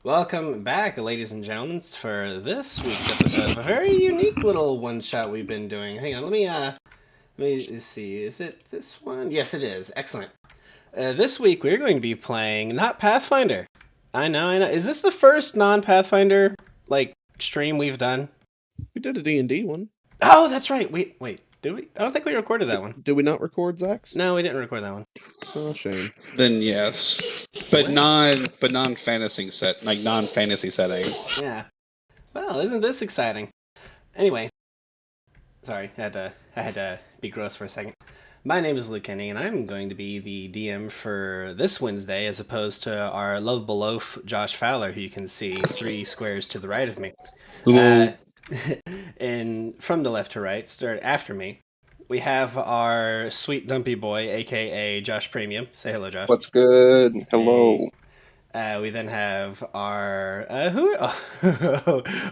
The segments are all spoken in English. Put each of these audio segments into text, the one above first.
Welcome back, ladies and gentlemen, for this week's episode of a very unique little one-shot we've been doing. Hang on, let me see. Is it this one? Yes, it is. Excellent. This week we're going to be playing not Pathfinder. I know. Is this the first non-Pathfinder stream we've done? We did a D&D one. Oh, that's right. Wait. Did we? I don't think we recorded that one. Did we not record Zach's? No, we didn't record that one. Oh, shame. Then yes, but non-fantasy setting. Yeah. Well, isn't this exciting? Anyway, sorry, I had to be gross for a second. My name is Luke Kenny, and I'm going to be the DM for this Wednesday, as opposed to our lovable loaf, Josh Fowler, who you can see 3 squares to the right of me. And from the left to right, start after me, we have our sweet dumpy boy, aka Josh Premium. Say hello, Josh. What's good? Hello. We then have our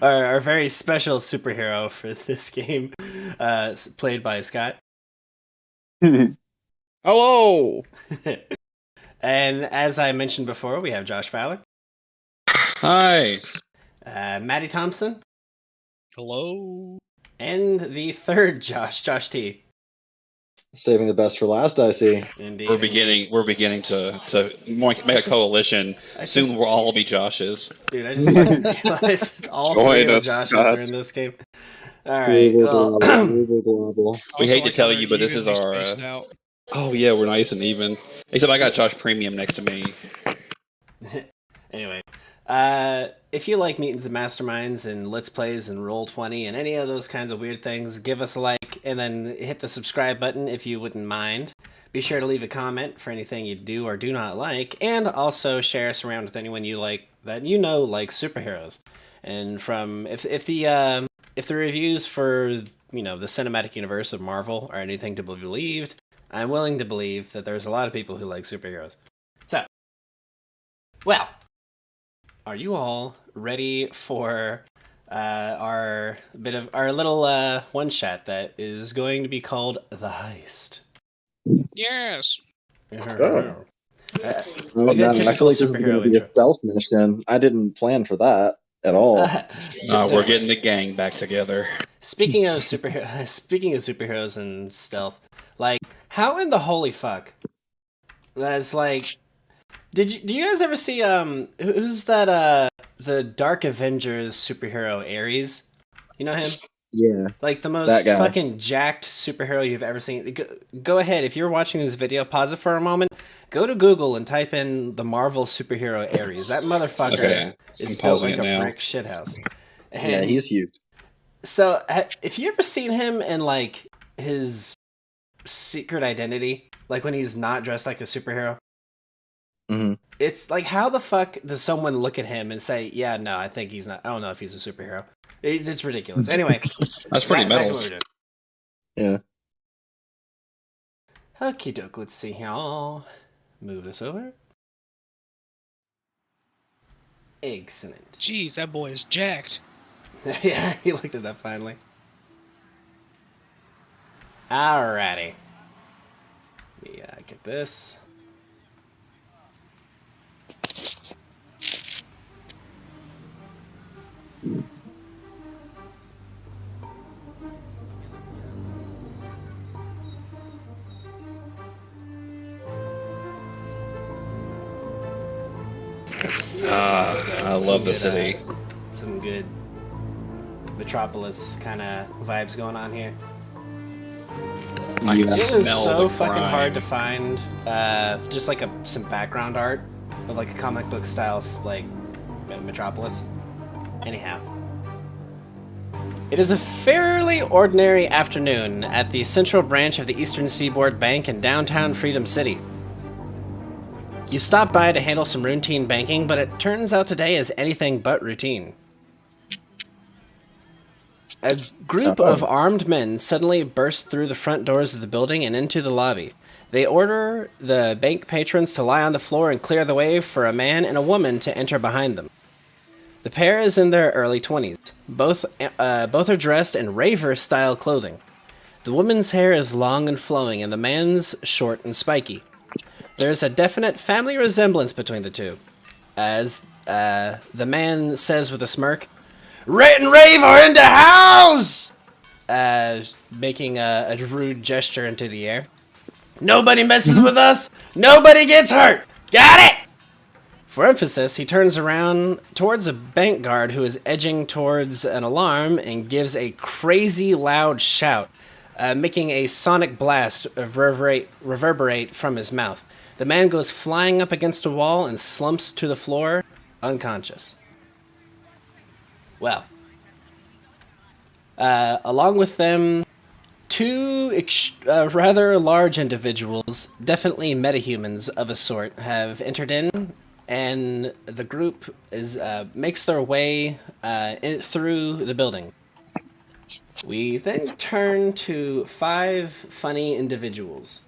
our very special superhero for this game, played by Scott. Hello! And as I mentioned before, we have Josh Fowler. Hi. Maddie Thompson. Hello. And the third Josh T. Saving the best for last, I see. Indeed. We're beginning to make a coalition. Soon we'll all be Joshes. Dude, I just fucking realized all three of the Joshes are in this game. Alright, well... We hate to tell you, but this is our... Oh yeah, we're nice and even. Except I got Josh Premium next to me. Anyway, if you like Mutants and Masterminds and Let's Plays and Roll20 and any of those kinds of weird things, give us a like and then hit the subscribe button if you wouldn't mind. Be sure to leave a comment for anything you do or do not like, and also share us around with anyone you like that you know likes superheroes. And from if the reviews for the cinematic universe of Marvel are anything to be believed, I'm willing to believe that there's a lot of people who like superheroes. So, well, are you all ready for our little one shot that is going to be called The Heist? Yes. Oh. I feel like this is going to be a stealth mission. I didn't plan for that at all. We're getting the gang back together. Speaking of superheroes and stealth, how in the holy fuck? That's do you guys ever see who's that the Dark Avengers superhero Ares? You know him? Yeah. The most fucking jacked superhero you've ever seen. Go ahead, if you're watching this video, pause it for a moment. Go to Google and type in the Marvel superhero Ares. That motherfucker is built like a brick shithouse. And yeah, he's huge. So, if you ever seen him in his secret identity, when he's not dressed like a superhero? Mm-hmm. It's how the fuck does someone look at him and say, yeah, no, I think he's not, I don't know if he's a superhero. It's ridiculous. Anyway. That's pretty metal. Yeah. Okie doke, let's see here. I'll move this over. Excellent. Jeez, that boy is jacked. Yeah, he looked it up finally. Alrighty. Let me get this. I love the city. Some good Metropolis kind of vibes going on here. It was so fucking hard to find just some background art of a comic book style Metropolis. Anyhow. It is a fairly ordinary afternoon at the central branch of the Eastern Seaboard Bank in downtown Freedom City. You stop by to handle some routine banking, but it turns out today is anything but routine. A group of armed men suddenly burst through the front doors of the building and into the lobby. They order the bank patrons to lie on the floor and clear the way for a man and a woman to enter behind them. The pair is in their early 20s. Both are dressed in raver-style clothing. The woman's hair is long and flowing, and the man's short and spiky. There's a definite family resemblance between the two. as the man says with a smirk, "Rat and Rave are in the house!" Making a rude gesture into the air. "Nobody messes with us! Nobody gets hurt! Got it!" For emphasis, he turns around towards a bank guard who is edging towards an alarm and gives a crazy loud shout, making a sonic blast reverberate from his mouth. The man goes flying up against a wall and slumps to the floor, unconscious. Well, along with them, two rather large individuals, definitely metahumans of a sort, have entered in, and the group makes their way through the building. We then turn to 5 funny individuals.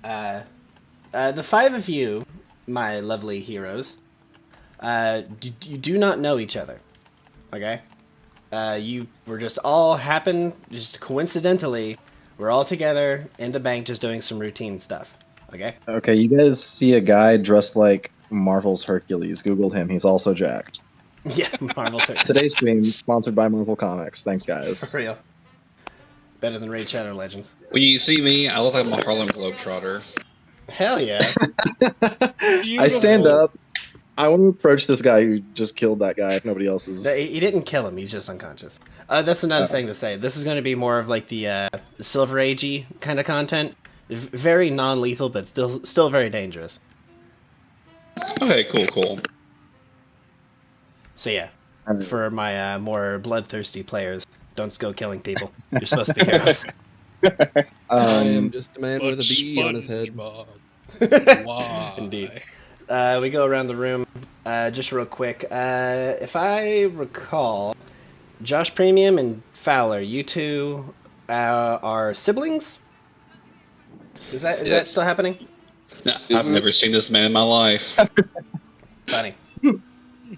The 5 of you, my lovely heroes, you do not know each other, okay? You were just just coincidentally, we're all together in the bank just doing some routine stuff, okay? Okay, you guys see a guy dressed like Marvel's Hercules. Googled him. He's also jacked. Yeah, Marvel's Hercules. Today's stream is sponsored by Marvel Comics. Thanks, guys. For real. Better than Raid Shadow Legends. When you see me, I look like I'm a Harlem Globetrotter. Hell yeah. I stand up. I want to approach this guy who just killed that guy if nobody else is... He didn't kill him, he's just unconscious. That's another thing to say. This is going to be more of like the Silver Age-y kind of content. Very non-lethal, but still very dangerous. Okay, cool. So yeah, for my more bloodthirsty players, don't go killing people. You're supposed to be heroes. I am just a man with a bee on his head. Why? Indeed. We go around the room just real quick. If I recall, Josh Premium and Fowler, you two are siblings? Is that still happening? No, I've never seen this man in my life. Funny.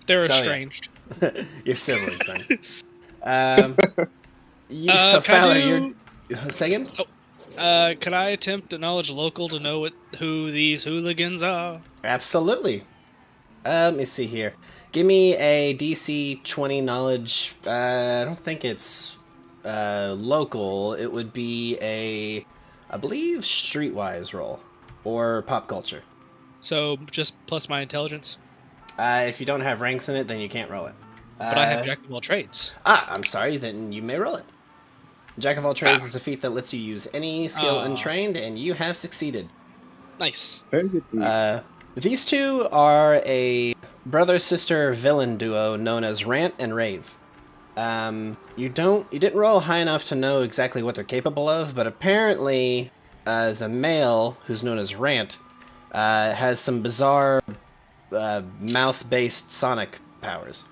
They're So, yeah. estranged. You're siblings, then. So Fowler, you're... Second? Could I attempt to knowledge local to know who these hooligans are? Absolutely. Let me see here. Give me a DC 20 knowledge. I don't think it's local. It would be I believe, streetwise roll. Or pop culture. So, just plus my intelligence? If you don't have ranks in it, then you can't roll it. But I have Jack of all trades. I'm sorry, then you may roll it. Jack of all trades is a feat that lets you use any skill untrained, and you have succeeded. Nice. Very good. These two are a brother-sister villain duo known as Rant and Rave. You didn't roll high enough to know exactly what they're capable of, but apparently the male, who's known as Rant, has some bizarre mouth-based sonic powers.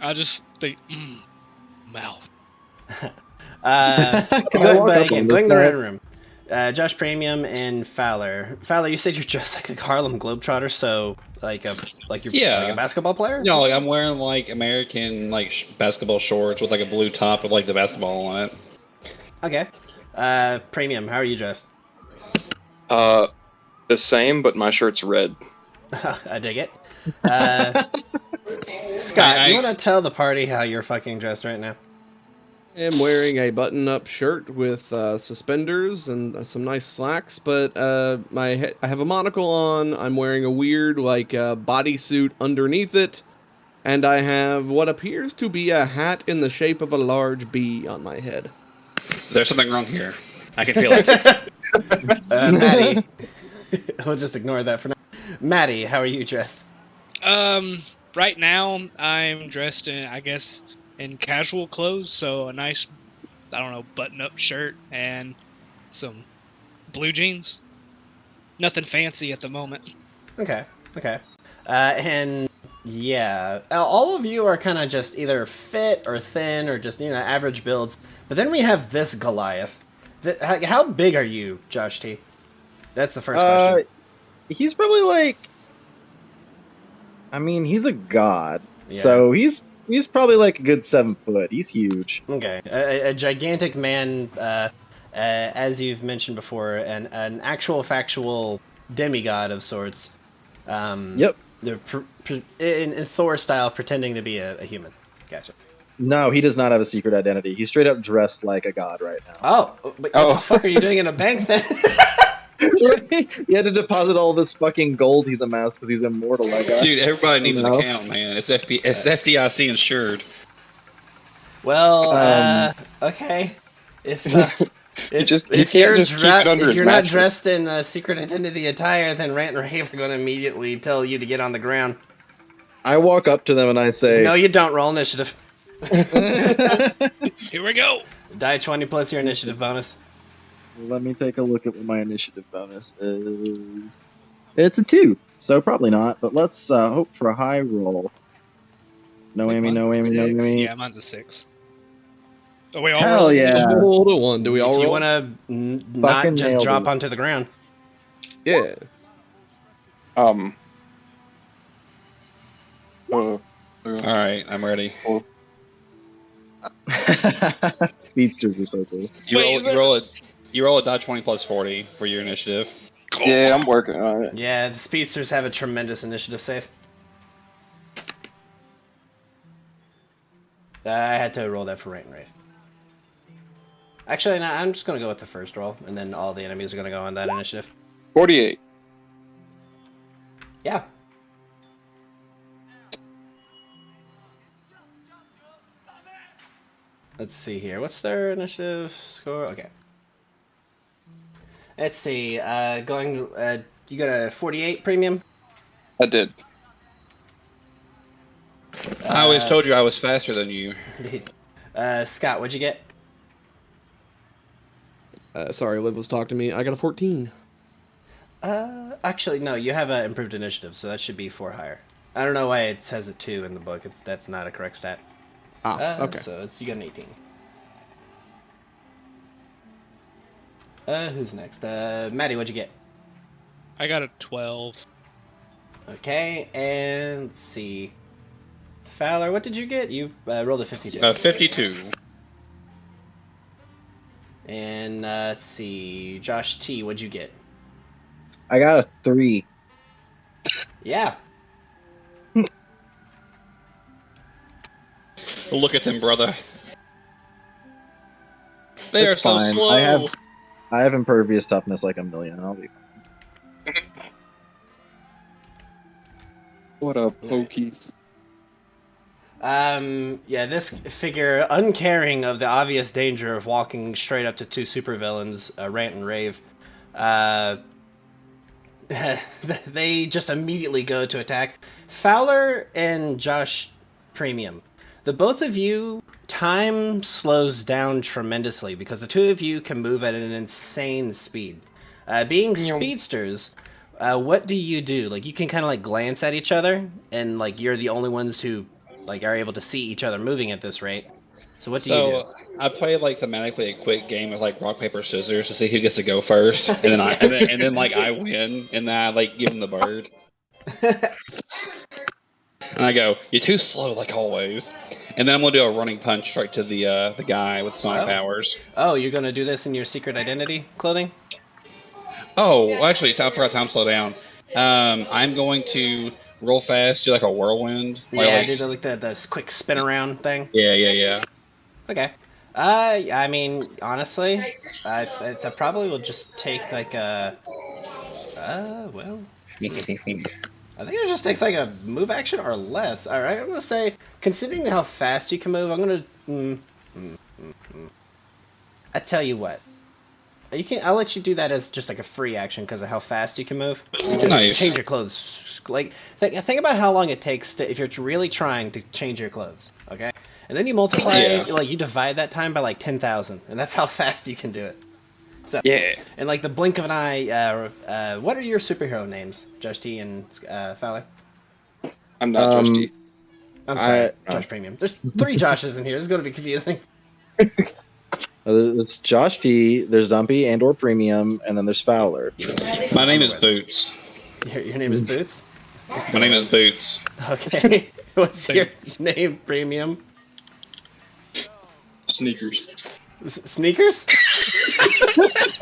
I just think, mouth. Going to the room. Josh Premium and Fowler. Fowler, you said you're dressed like a Harlem Globetrotter, so like you're like a basketball player? No, like I'm wearing like American basketball shorts with like a blue top with like the basketball on it. Okay. Premium, how are you dressed? The same, but my shirt's red. I dig it. Scott, you want to tell the party how you're fucking dressed right now? I am wearing a button-up shirt with suspenders and some nice slacks, but I have a monocle on. I'm wearing a weird bodysuit underneath it, and I have what appears to be a hat in the shape of a large bee on my head. There's something wrong here. I can feel it. Maddie, we'll just ignore that for now. Maddie, how are you dressed? Right now I'm dressed in casual clothes, so a nice, button-up shirt and some blue jeans. Nothing fancy at the moment. Okay. And yeah, all of you are kind of just either fit or thin or just, average builds. But then we have this Goliath. How big are you, Josh T? That's the first question. He's probably he's a god. Yeah. So he's probably a good 7 foot. He's huge. Okay. A gigantic man, as you've mentioned before, an actual factual demigod of sorts. Yep. They're in Thor style, pretending to be a human. Gotcha. No, he does not have a secret identity. He's straight up dressed like a god right now. Oh, but what the fuck are you doing in a bank then? He had to deposit all this fucking gold he's amassed because he's immortal. Dude, everybody needs an account, man. It's FDIC insured. Well, okay. If you're not dressed in secret identity attire, then Rant and Rave are going to immediately tell you to get on the ground. I walk up to them and I say, "No, you don't. Roll initiative." Here we go. Die 20 plus your initiative bonus. Let me take a look at what my initiative bonus is. It's a 2, so probably not, but let's hope for a high roll. No Amy, no Amy, no Amy. Yeah, mine's a 6. Oh, we all Hell roll? yeah. Roll to 1. Do we all roll? If you want to not just drop onto the ground. Yeah. Alright, I'm ready. Speedsters are so cool. You roll a die 20 plus 40 for your initiative. Yeah, I'm working on it. Yeah, the speedsters have a tremendous initiative save. I had to roll that for Rant and Rave. Actually, no, I'm just going to go with the first roll, and then all the enemies are going to go on that initiative. 48. Yeah. Let's see here. What's their initiative score? Okay. Let's see. You got a 48 premium? I did. I always told you I was faster than you. Scott, what'd you get? Sorry, Liv was talking to me. I got a 14. Actually, no, you have an improved initiative, so that should be 4 higher. I don't know why it says a 2 in the book. That's not a correct stat. Okay. So you got an 18. Who's next? Maddie, what'd you get? I got a 12. Okay, and let's see. Fowler, what did you get? You rolled a 52. 52. And let's see. Josh T, what'd you get? I got a 3. Yeah. Look at them, brother. They It's are so fine. slow. I have impervious toughness like a million. I'll be fine. What up, Pokey? Yeah, this figure, uncaring of the obvious danger of walking straight up to 2 supervillains, Rant and Rave, they just immediately go to attack. Fowler and Josh Premium, the both of you, time slows down tremendously because the two of you can move at an insane speed. Being speedsters, what do you do? Like, you can kind of like glance at each other, and like you're the only ones who like are able to see each other moving at this rate. So what do you do? I play like thematically a quick game of like rock paper scissors to see who gets to go first, and then and then like I win, and then I like give him the bird. And I go, "You're too slow, like always." And then I'm gonna do a running punch right to the guy with sonic powers. Oh, you're gonna do this in your secret identity clothing? Oh, well, actually, I forgot time slow down. I'm going to roll fast, do like a whirlwind. Yeah, do the quick spin around thing. Yeah. Okay. I mean, honestly, I probably will just take like a. Well. I think it just takes like a move action or less. All right, I'm gonna say, considering how fast you can move, I'm gonna. I tell you what. I'll let you do that as just like a free action because of how fast you can move. You just change your clothes. Like think about how long it takes if you're really trying to change your clothes. Okay, and then you multiply, like you divide that time by like 10,000, and that's how fast you can do it. So in like the blink of an eye. What are your superhero names, Josh T and Fowler? I'm not Josh T. I'm sorry, Josh Premium. There's 3 Joshes in here. This is going to be confusing. There's Josh P, there's Dumpy and or Premium, and then there's Fowler. My name is Boots. Your name is Boots? My name is Boots. Okay. What's your name, Premium? Sneakers. Sneakers?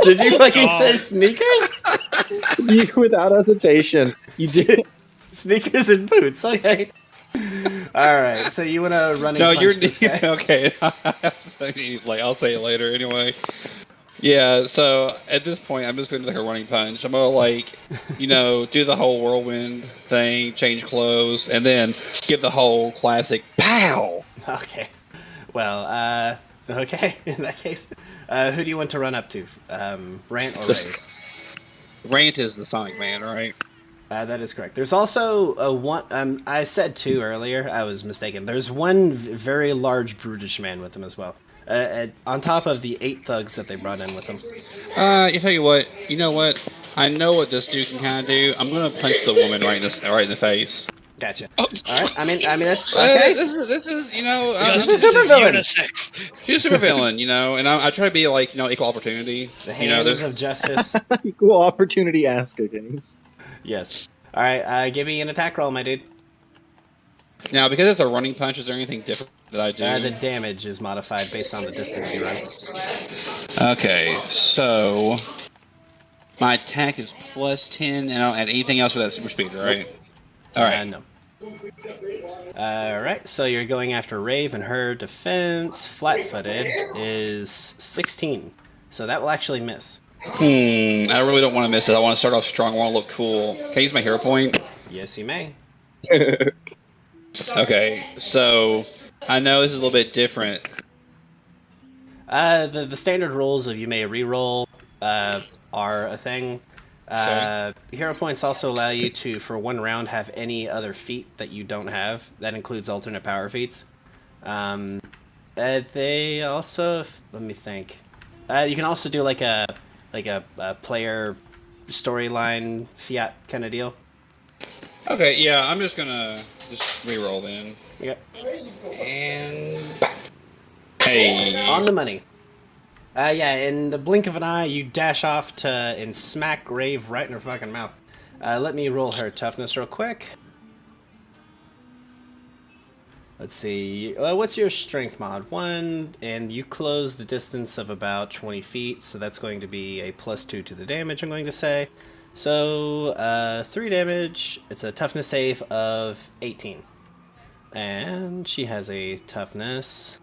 Did you fucking say sneakers? You, without hesitation. You did. Sneakers and boots. Okay. All right. So you want to running No, punch you're this guy? okay. Like I'll say it later anyway. Yeah. So at this point, I'm just going to take a running punch. I'm gonna do the whole whirlwind thing, change clothes, and then give the whole classic pow. Okay. Well, okay. In that case, who do you want to run up to? Rant or Rave? Rant is the Sonic Man, right? That is correct. There's also a one. I said two earlier. I was mistaken. There's one very large brutish man with them as well. On top of the 8 thugs that they brought in with them. You tell you what. You know what? I know what this dude can kind of do. I'm gonna punch the woman right in the face. Gotcha. All right. I mean that's okay. This is Justice super is villain. unisex. she's a super villain, and I try to be equal opportunity. The hands of justice. Equal opportunity Asuka games. Yes. All right. Give me an attack roll, my dude. Now, because it's a running punch, is there anything different that I do? The damage is modified based on the distance you run. Okay, so my attack is +10, and I don't add anything else with that super speed, right? All right. No. All right. So you're going after Rave, and her defense, flat-footed, is 16. So that will actually miss. I really don't want to miss it. I want to start off strong. I want to look cool. Can I use my hero point? Yes, you may. Okay, so I know this is a little bit different. The standard rules of you may reroll are a thing. Hero points also allow you to, for one round, have any other feat that you don't have. That includes alternate power feats. They also, let me think. You can also do like a player storyline fiat kind of deal. Okay, yeah, I'm just gonna reroll then. Yep. And hey, On the money. Yeah, in the blink of an eye, you dash off and smack Rave right in her fucking mouth. Let me roll her toughness real quick. Let's see. What's your strength mod? 1, and you close the distance of about 20 feet, so that's going to be a +2 to the damage, I'm going to say. So, 3 damage. It's a toughness save of 18. And she has a toughness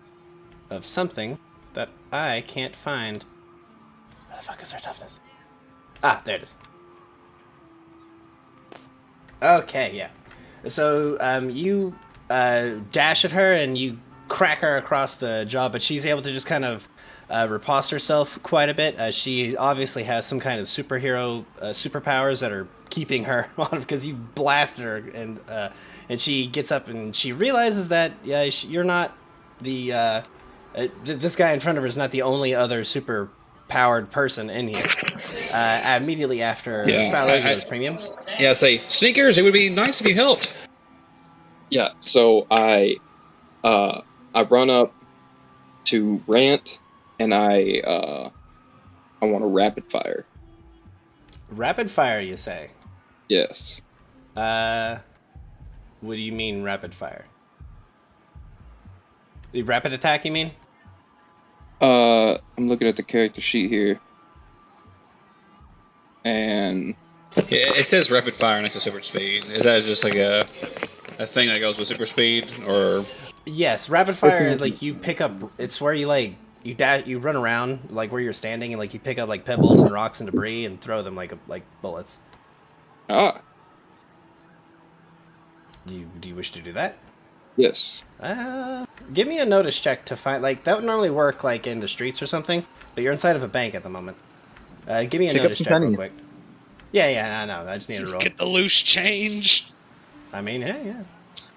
of something that I can't find. Where the fuck is her toughness? Ah, there it is. Okay, yeah. So, you dash at her and you crack her across the jaw, but she's able to just kind of riposte herself quite a bit. She obviously has some kind of superpowers that are keeping her on because you blasted her, and she gets up and she realizes that you're not the this guy in front of her is not the only other super powered person in here. Immediately after Fowler goes premium. Yeah, say sneakers. It would be nice if you helped. Yeah, so I run up to Rant, and I want to rapid fire. Rapid fire, you say? Yes. What do you mean rapid fire? The rapid attack, you mean? I'm looking at the character sheet here, and It says rapid fire next to super speed. Is that just like a thing that goes with super speed, or? Yes, rapid fire is like you pick up. It's where you you run around like where you're standing and like you pick up like pebbles and rocks and debris and throw them like bullets. ah, Do you wish to do that? yes. Give me a notice check to find that would normally work like in the streets or something, but you're inside of a bank at the moment. Give me a Pick up notice some check real pennies. quick. Yeah, I know. I just need to roll. Get the loose change. I mean, yeah.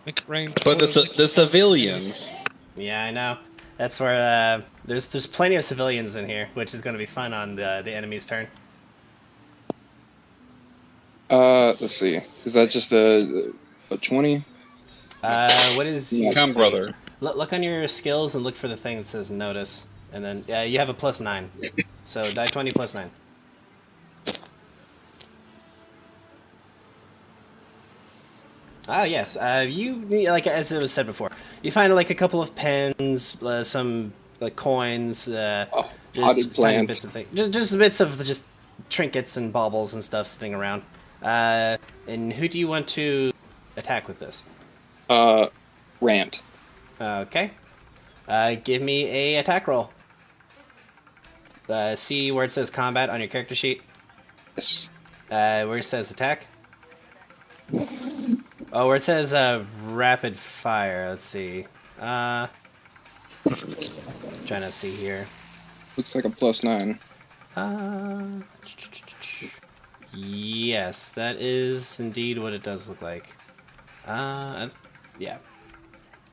Make it rain. But the civilians. Yeah, I know. That's where there's plenty of civilians in here, which is going to be fun on the enemy's turn. Let's see. Is that just a 20? What is? Yeah. Come, brother. Look on your skills and look for the thing that says notice, and then you have a +9, so die 20 +9. Ah, yes. You like as it was said before. You find like a couple of pens, some coins, Potted just tiny plant. bits of things, just bits of just trinkets and baubles and stuff sitting around. And who do you want to attack with this? Rant. Okay. Give me a attack roll. See where it says combat on your character sheet? Yes. Where it says attack? Oh, where it says rapid fire. Let's see. Trying to see here. Looks like a +9. Yes, that is indeed what it does look like. Yeah.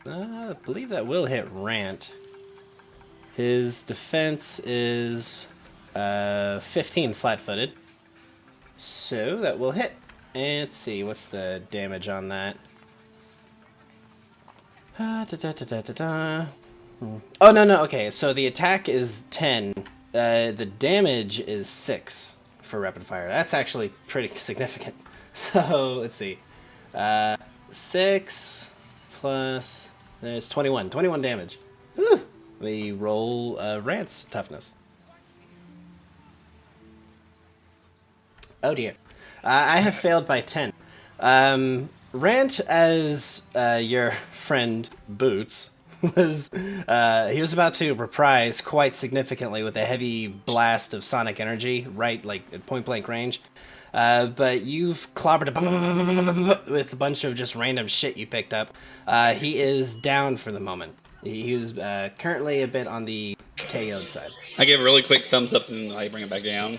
I believe that will hit Rant. His defense is 15 flat-footed. So that will hit. And let's see, what's the damage on that? Oh, no, okay, so the attack is 10. The damage is 6 for rapid fire. That's actually pretty significant. So, let's see. 6 plus... There's 21. 21 damage. Whew. We roll Rant's toughness. Oh dear. I have failed by 10. Rant, as your friend Boots, was he was about to reprise quite significantly with a heavy blast of sonic energy, right, like at point blank range. But you've clobbered with a bunch of just random shit you picked up. He is down for the moment. He's currently a bit on the KO'd side. I give a really quick thumbs up and I bring it back down.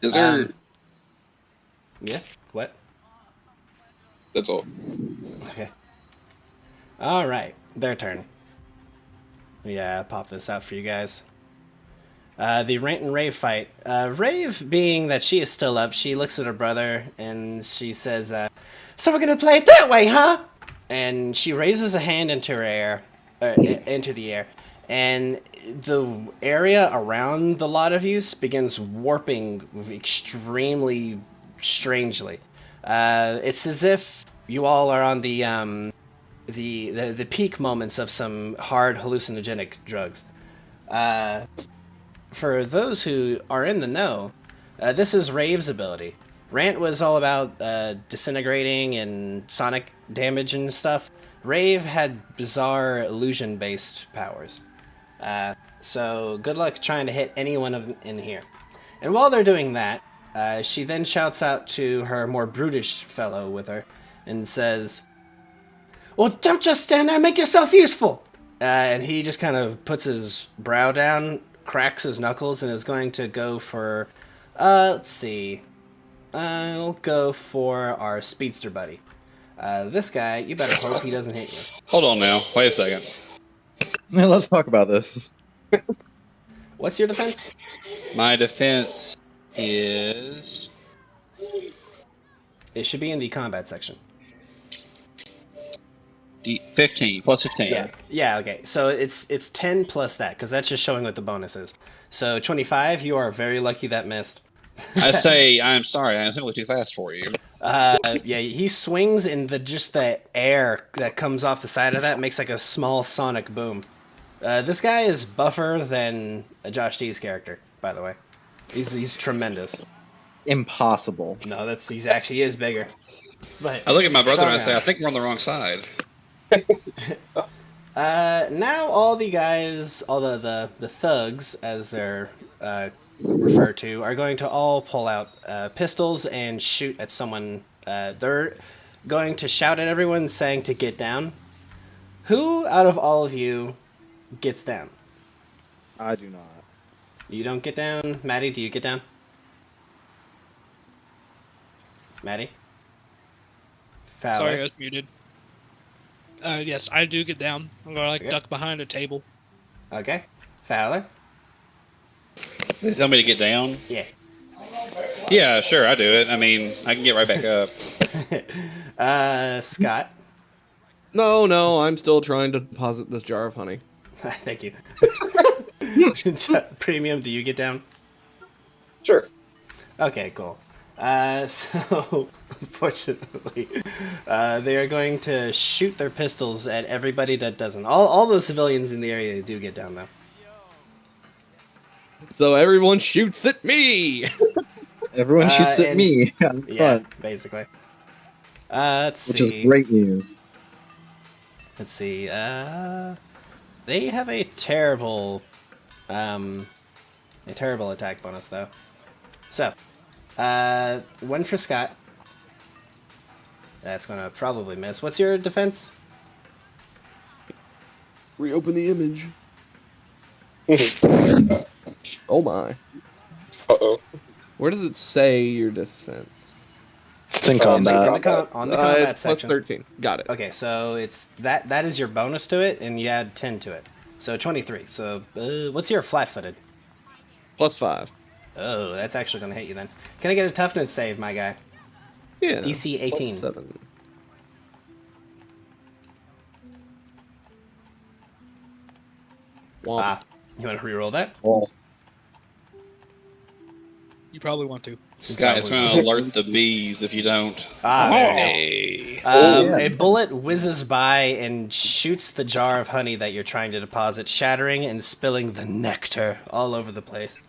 Is there... Yes? What? That's all. Okay. Alright, their turn. Yeah, I'll pop this out for you guys. The Rant and Rave fight. Rave, being that she is still up, she looks at her brother and she says, so we're gonna play it that way, huh? And she raises a hand into the air, and the area around the lot of you begins warping extremely strangely. It's as if you all are on the peak moments of some hard hallucinogenic drugs. For those who are in the know, this is Rave's ability. Rant was all about disintegrating and sonic damage and stuff. Rave had bizarre illusion-based powers. So good luck trying to hit anyone in here. And while they're doing that, she then shouts out to her more brutish fellow with her and says, well, don't just stand there, make yourself useful! And he just kind of puts his brow down, cracks his knuckles, and is going to go for, let's see. I'll go for our speedster buddy. This guy, you better hope he doesn't hit you. Hold on now. Wait a second. Man, let's talk about this. What's your defense? My defense is... It should be in the combat section. 15, plus 15. Yeah, okay. So it's 10 plus that, because that's just showing what the bonus is. So 25, you are very lucky that missed. I say, I'm sorry, I'm simply too fast for you. Yeah, he swings, and the air that comes off the side of that makes like a small sonic boom. This guy is buffer than Josh D's character, by the way. He's tremendous. Impossible. No, he actually is bigger. But I look at my brother and I sorry. say, I think we're on the wrong side. Now all the guys, all the thugs, as they're referred to, are going to all pull out pistols and shoot at someone. They're going to shout at everyone saying to get down. Who out of all of you gets down? I do not. You don't get down? Maddie, do you get down? Maddie? Fowler. Sorry, I was muted. Yes, I do get down. I'm gonna duck behind a table. Okay. Fowler? They tell me to get down? Yeah. Yeah, sure, I do it. I mean, I can get right back up. Scott? No, I'm still trying to deposit this jar of honey. Thank you. Premium, do you get down? Sure. Okay, cool. So, unfortunately, they are going to shoot their pistols at everybody that doesn't. All the civilians in the area do get down, though. So everyone shoots at me! Everyone shoots at me. Yeah, basically. Let's which see. is great news. Let's see. They have a terrible attack bonus though. So, one for Scott. That's gonna probably miss. What's your defense? Reopen the image. Oh my. Uh-oh. Where does it say your defense? It's in On the combat. combat It's plus section. 13. Got it. Okay, so it's that is your bonus to it, and you add 10 to it. So 23. So what's your flat-footed? Plus 5. Oh, that's actually gonna hit you then. Can I get a toughness save, my guy? Yeah. DC 18. Plus 7. Womp. Ah, you want to reroll that? Oh, You probably want to. Scott, it's going to alert the bees if you don't. Ah, there you go. Hey. yeah. A bullet whizzes by and shoots the jar of honey that you're trying to deposit, shattering and spilling the nectar all over the place.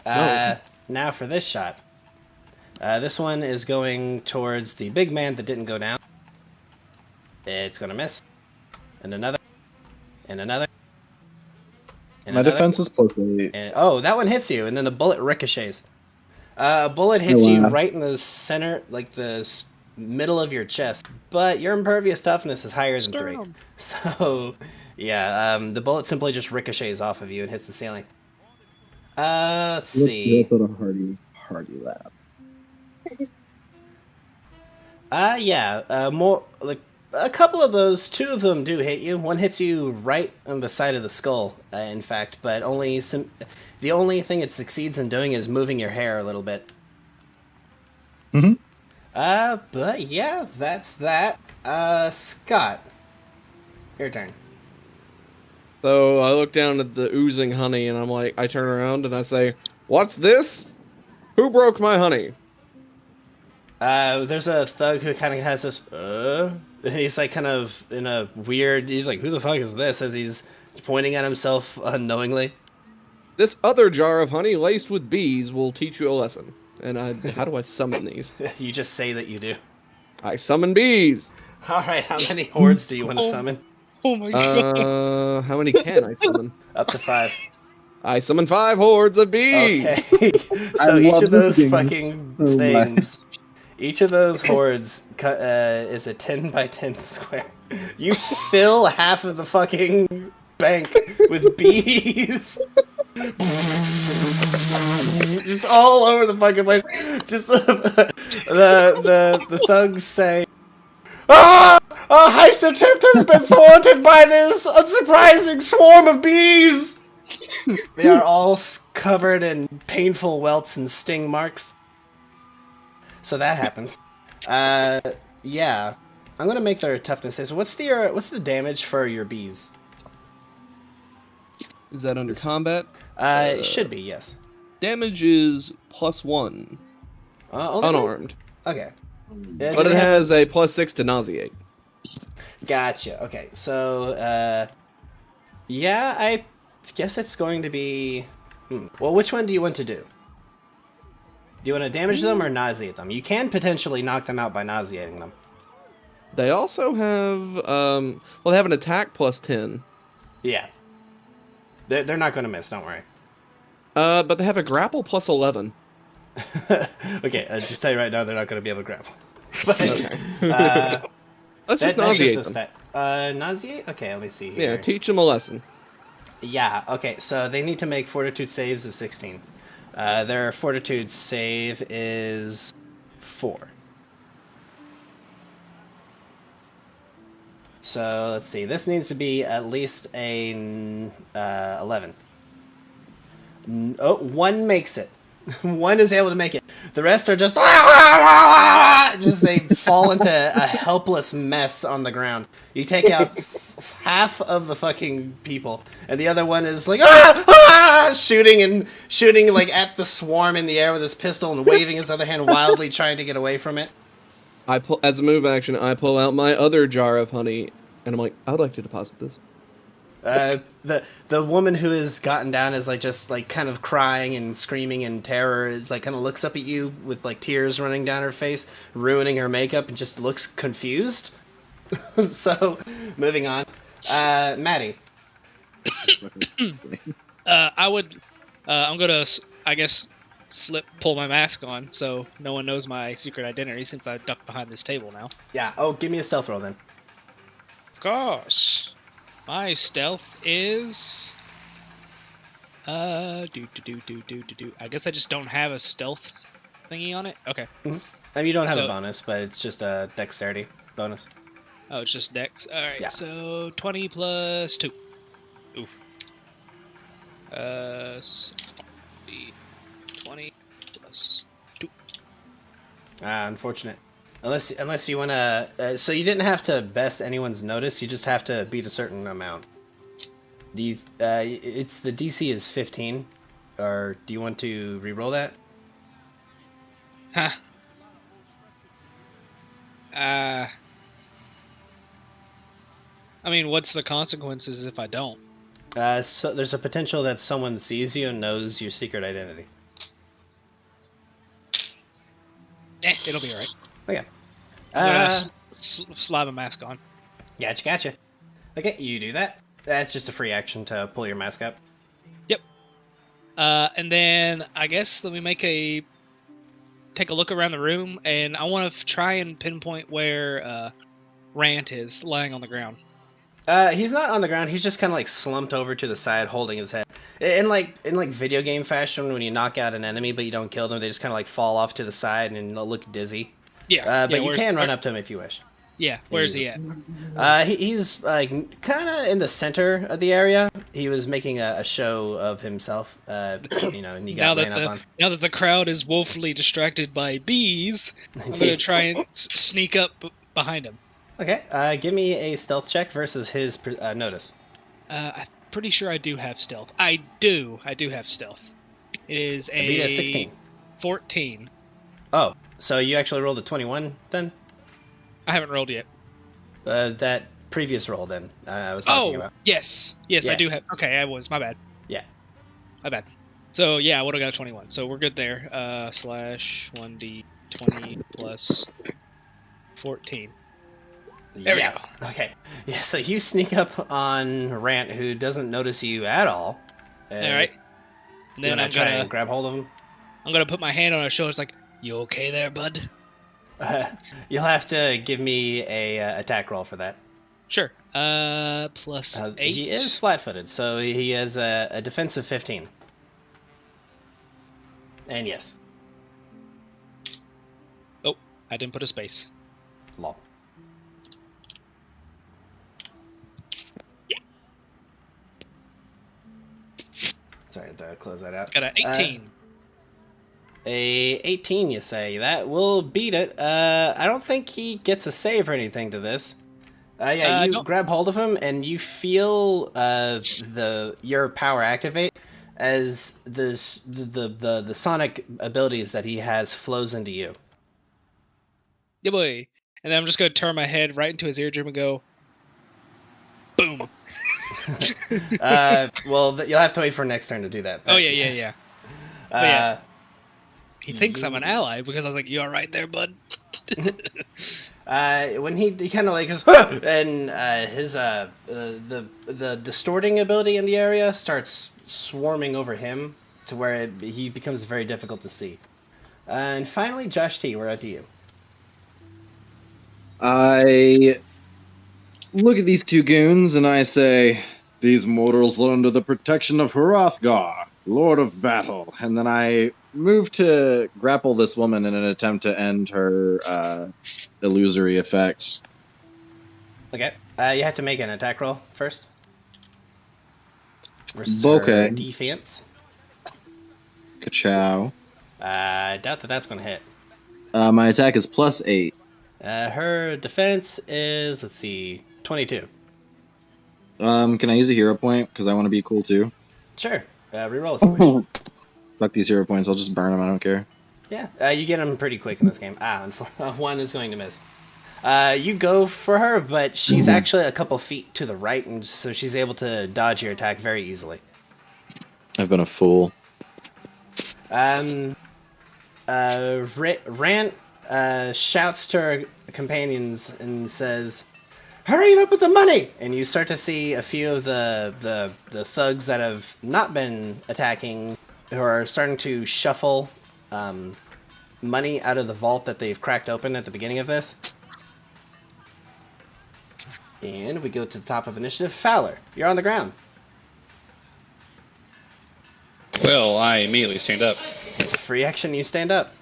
Now for this shot. This one is going towards the big man that didn't go down. It's gonna miss. And another. And another. And my another. defense is +8. And, oh, that one hits you, and then the bullet ricochets. A bullet hits you right in the center, like the middle of your chest, but your impervious toughness is higher than 3. So, yeah, the bullet simply just ricochets off of you and hits the ceiling. Let's see. That's a hearty laugh. More like a couple of those. 2 of them do hit you. One hits you right on the side of the skull, in fact, but the only thing it succeeds in doing is moving your hair a little bit. Mhm. But yeah, that's that. Scott, your turn. So I look down at the oozing honey and I turn around and I say, "What's this? Who broke my honey?" There's a thug who kind of has this, and he's like kind of in a weird, he's like, who the fuck is this? As he's pointing at himself unknowingly. This other jar of honey laced with bees will teach you a lesson. And how do I summon these? You just say that you do. I summon bees! Alright, how many hordes do you want to summon? Oh my god. How many can I summon? Up to 5. I summon 5 hordes of bees! Okay. So I each love of those this game fucking so things, each of those hordes is a 10 by 10 square. You fill half of the fucking bank with bees. Just all over the fucking place. Just the thugs say, "Ah! A heist attempt has been thwarted by this unsurprising swarm of bees!" They are all covered in painful welts and sting marks. So that happens. Yeah. I'm gonna make their toughness save. So what's the damage for your bees? Is that under combat? It should be, yes. Damage is +1. Only Unarmed. Okay. But it has a +6 to nauseate. Gotcha. Okay, so, yeah, I guess it's going to be... Well, which one do you want to do? Do you want to damage them or nauseate them? You can potentially knock them out by nauseating them. They also have, they have an attack +10. Yeah. They're not going to miss, don't worry. But they have a grapple +11. Okay, just tell you right now, they're not going to be able to grapple. But, Okay. Let's that's just nauseate just them. the stat. Nauseate? Okay, let me see here. Yeah, teach them a lesson. Yeah, okay, so they need to make fortitude saves of 16. Their fortitude save is 4. So, let's see, this needs to be at least a 11. Oh, 1 makes it. 1 is able to make it. The rest are just... Just they fall into a helpless mess on the ground. You take out half of the fucking people, and the other one is like shooting like at the swarm in the air with his pistol and waving his other hand wildly, trying to get away from it. As a move action, I pull out my other jar of honey, and I'm like, I would like to deposit this. The woman who has gotten down is like just like kind of crying and screaming in terror. Is like kind of looks up at you with like tears running down her face, ruining her makeup, and just looks confused. So, moving on. Maddie. I would. I'm gonna, I guess, pull my mask on so no one knows my secret identity since I ducked behind this table now. Yeah. Oh, give me a stealth roll then. Of course. My stealth is. I guess I just don't have a stealth thingy on it. Okay. I mean, you don't have a So- bonus, but it's just a dexterity bonus. Oh, it's just dex. All right. Yeah. So 20 plus 2. Oof. So 20 plus 2. Unfortunate. Unless you want to... so you didn't have to best anyone's notice, you just have to beat a certain amount. The DC is 15, or do you want to re-roll that? Huh. I mean, what's the consequences if I don't? So there's a potential that someone sees you and knows your secret identity. It'll be alright. Okay. I'm gonna slap a mask on. Gotcha. Okay, you do that. That's just a free action to pull your mask up. Yep. And then I guess let me take a look around the room, and I want to try and pinpoint where Rant is lying on the ground. He's not on the ground. He's just kind of like slumped over to the side, holding his head. In like video game fashion, when you knock out an enemy but you don't kill them, they just kind of like fall off to the side and they'll look dizzy. Yeah. But you can run up to him if you wish. Yeah. Where's he at? He's like kind of in the center of the area. He was making a show of himself. And he got ran up on. Now that the crowd is woefully distracted by bees, I'm gonna try and sneak up behind him. Okay, give me a stealth check versus his notice. I'm pretty sure I do have stealth. I do have stealth. It is I beat a 16. 14. Oh, so you actually rolled a 21 then? I haven't rolled yet. That previous roll then, I was talking about. Yes, Yeah. I do have. Okay, I was. My bad. Yeah. My bad. So yeah, I would have got a 21. So we're good there. Slash 1d20 plus 14. There we go. Okay. Yeah, so you sneak up on Rant, who doesn't notice you at all. All right. And then I'm try and grab hold of him. I'm gonna put my hand on his shoulder. It's like, you okay there, bud? You'll have to give me a attack roll for that. Sure. Plus 8. He is flat-footed, so he has a defensive 15. And yes. Oh, I didn't put a space. Lol. Sorry to close that out. Got an 18. A 18, you say? That will beat it. I don't think he gets a save or anything to this. You don't- grab hold of him and you feel your power activate as the sonic abilities that he has flows into you. Yeah, boy. And then I'm just gonna turn my head right into his eardrum and go, boom. You'll have to wait for next turn to do that. Oh yeah. But Uh, he thinks I'm an ally because I was like, "You all right there, bud?" when he kind of like goes, "Huh!" And his the distorting ability in the area starts swarming over him to where he becomes very difficult to see. And finally, Josh T, we're up to you. I look at these two goons and I say, "These mortals are under the protection of Hrothgar, Lord of Battle." And then I move to grapple this woman in an attempt to end her illusory effects. Okay, you have to make an attack roll first. Versus Okay. her defense. Ka-chow. I doubt that's going to hit. My attack is +8. Her defense is, let's see, 22. Can I use a hero point? Because I want to be cool too. Sure. Reroll if you wish. Fuck these hero points, I'll just burn them, I don't care. Yeah, you get them pretty quick in this game. One is going to miss. You go for her, but she's actually a couple feet to the right, and so she's able to dodge your attack very easily. I've been a fool. Rant shouts to her companions and says, "Hurry up with the money!" And you start to see a few of the thugs that have not been attacking, who are starting to shuffle money out of the vault that they've cracked open at the beginning of this. And we go to the top of initiative. Fowler, you're on the ground. Well, I immediately stand up. It's a free action, you stand up.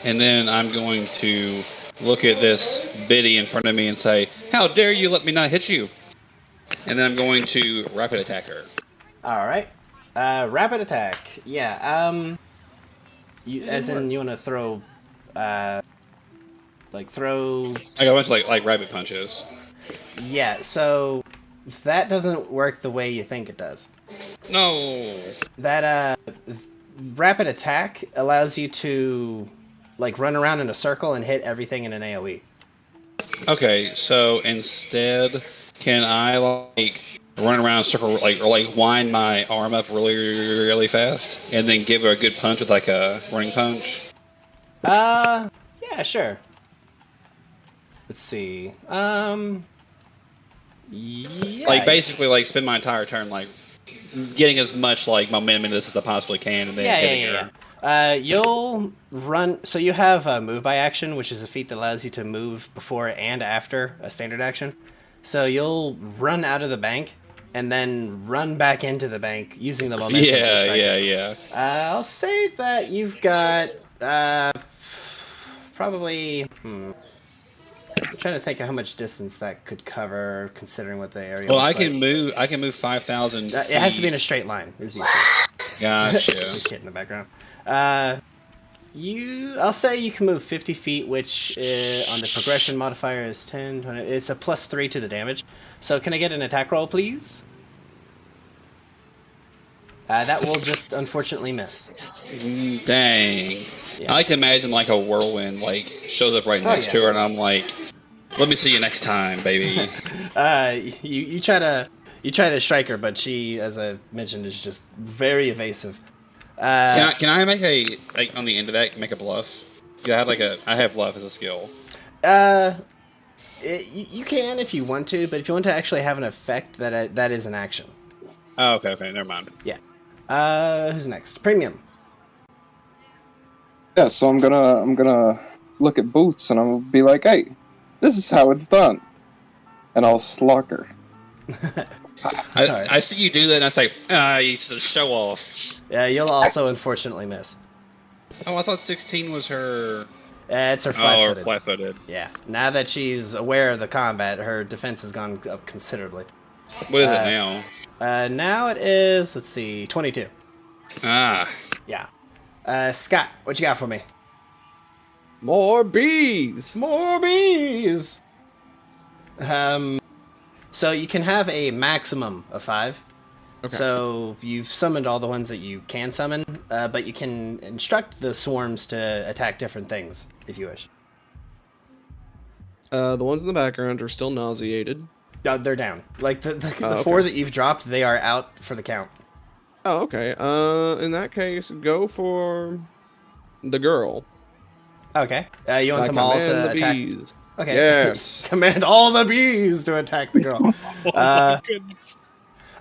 And then I'm going to look at this biddy in front of me and say, "How dare you let me not hit you?" And then I'm going to rapid attack her. Alright. Rapid attack. Yeah, you want to throw, throw... I got a bunch of like rabbit punches. Yeah, so that doesn't work the way you think it does. No. That, rapid attack allows you to, run around in a circle and hit everything in an AoE. Okay, so instead, can I run around in a circle, or wind my arm up really, really fast, and then give her a good punch with a running punch? Yeah, sure. Let's see. Yeah. Basically, spend my entire turn, getting as much, momentum into this as I possibly can, and then hitting her. You'll run. So you have a move by action, which is a feat that allows you to move before and after a standard action. So you'll run out of the bank and then run back into the bank using the momentum. to strike it. Yeah. I'll say that you've got probably. I'm trying to think of how much distance that could cover, considering what the area. Well, looks I can move 5,000. It has to be in a straight line. Is the issue? Gotcha. There's kid in the background. I'll say you can move 50 feet, which on the progression modifier is 10, 20. It's a +3 to the damage. So can I get an attack roll, please? That will just unfortunately miss. Dang. Yeah. I like to imagine a whirlwind shows up right next to her, and I'm like, "Let me see you next time, baby." You try to strike her, but she, as I mentioned, is just very evasive. Can I make on the end of that make a bluff? Yeah, I have bluff as a skill. You can if you want to, but if you want to actually have an effect, that is an action. Oh, okay, never mind. Yeah. Who's next? Premium. Yeah, so I'm gonna look at Boots and I'm gonna be like, "Hey, this is how it's done," and I'll slug her. I see you do that, and I say, you just show off. Yeah, you'll also unfortunately miss. Oh, I thought 16 was her. It's her Oh, flat-footed. her flat-footed. Yeah. Now that she's aware of the combat, her defense has gone up considerably. What is it now? Now it is, let's see, 22. Ah. Yeah. Scott, what you got for me? More bees! More bees! So you can have a maximum of 5. Okay. So you've summoned all the ones that you can summon, but you can instruct the swarms to attack different things, if you wish. The ones in the background are still nauseated. They're down. The okay. 4 that you've dropped, they are out for the count. Oh, okay. In that case, go for the girl. Okay. You want I them all command to the attack? bees. Okay. Yes. Command all the bees to attack the girl. Oh my goodness.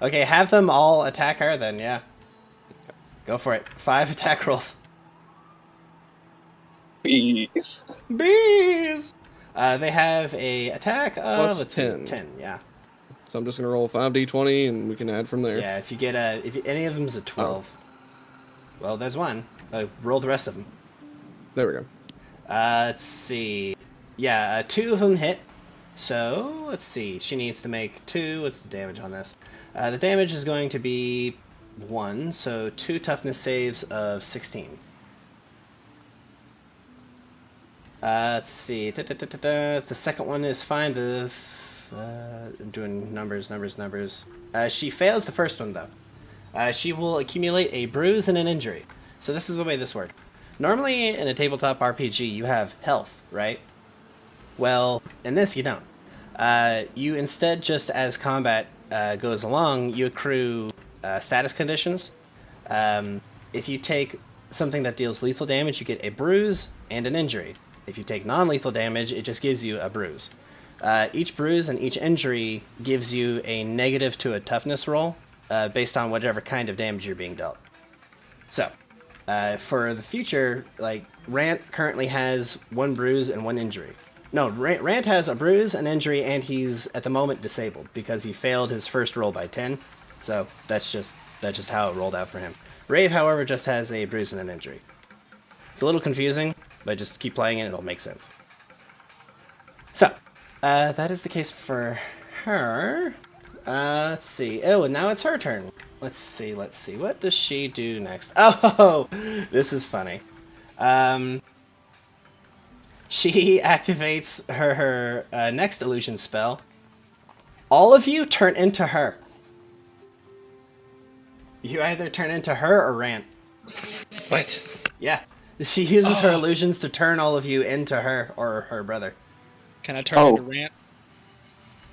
Okay, have them all attack her then, yeah. Go for it. 5 attack rolls. Bees. Bees! They have a attack of, Plus let's 10. see, 10, yeah. So I'm just gonna roll 5d20 and we can add from there. Yeah, if you get if any of them's a 12. Well, there's one. Roll the rest of them. There we go. Let's see. Yeah, 2 of them hit. So, let's see. She needs to make 2. What's the damage on this? The damage is going to be 1, so 2 toughness saves of 16. Let's see. The second one is fine. I'm doing numbers. She fails the first one, though. She will accumulate a bruise and an injury. So this is the way this works. Normally, in a tabletop RPG, you have health, right? Well, in this you don't. You instead, just as combat goes along, you accrue status conditions. If you take something that deals lethal damage, you get a bruise and an injury. If you take non-lethal damage, it just gives you a bruise. Each bruise and each injury gives you a negative to a toughness roll based on whatever kind of damage you're being dealt. So, for the future, like, Rant currently has 1 bruise and 1 injury. No, Rant has a bruise, an injury, and he's at the moment disabled because he failed his first roll by 10. So that's just how it rolled out for him. Rave, however, just has a bruise and an injury. It's a little confusing, but just keep playing it, it'll make sense. So, that is the case for her. Let's see. Oh, and now it's her turn. Let's see. What does she do next? Oh, this is funny. She activates her next illusion spell. All of you turn into her. You either turn into her or Rant. What? Yeah. She uses her illusions to turn all of you into her or her brother. Can I turn into Rant?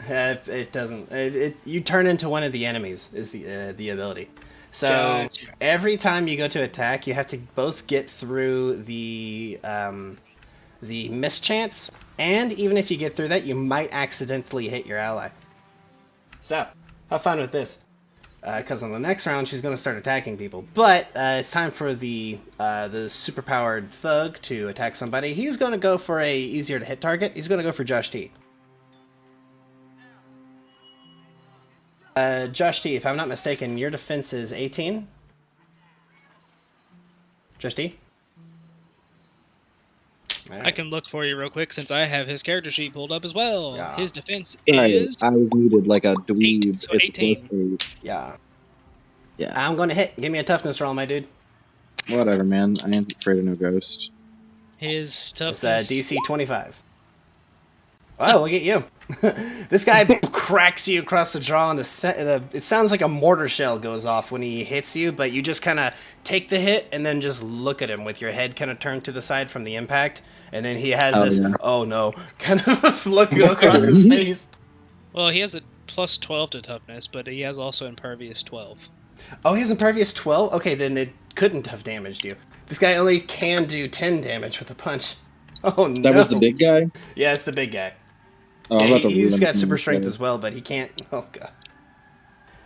It doesn't. You turn into one of the enemies is the ability. So Gotcha. every time you go to attack, you have to both get through the mischance, and even if you get through that, you might accidentally hit your ally. So have fun with this, because on the next round she's going to start attacking people. But it's time for the superpowered thug to attack somebody. He's going to go for a easier to hit target. He's going to go for Josh T. Josh T, if I'm not mistaken, your defense is 18? Josh T? All right. I can look for you real quick since I have his character sheet pulled up as well. Yeah. His defense Right, is I was muted like a dweeb. so It's 18. plus 8. Yeah. Yeah. I'm going to hit. Give me a toughness roll, my dude. Whatever, man. I ain't afraid of no ghost. his It's toughness. DC 25. Wow, look at you. This guy cracks you across the jaw, and it sounds like a mortar shell goes off when he hits you, but you just kind of take the hit and then just look at him with your head kind of turned to the side from the impact, and then he has oh no, kind of look across his face. Well, he has a plus 12 to toughness, but he has also impervious 12. Oh, he has impervious 12? Okay, then it couldn't have damaged you. This guy only can do 10 damage with a punch. Oh no. That was the big guy? Yeah, it's the big guy. Oh, I'm about to He's run got him super from strength the as well, but he can't. Oh god.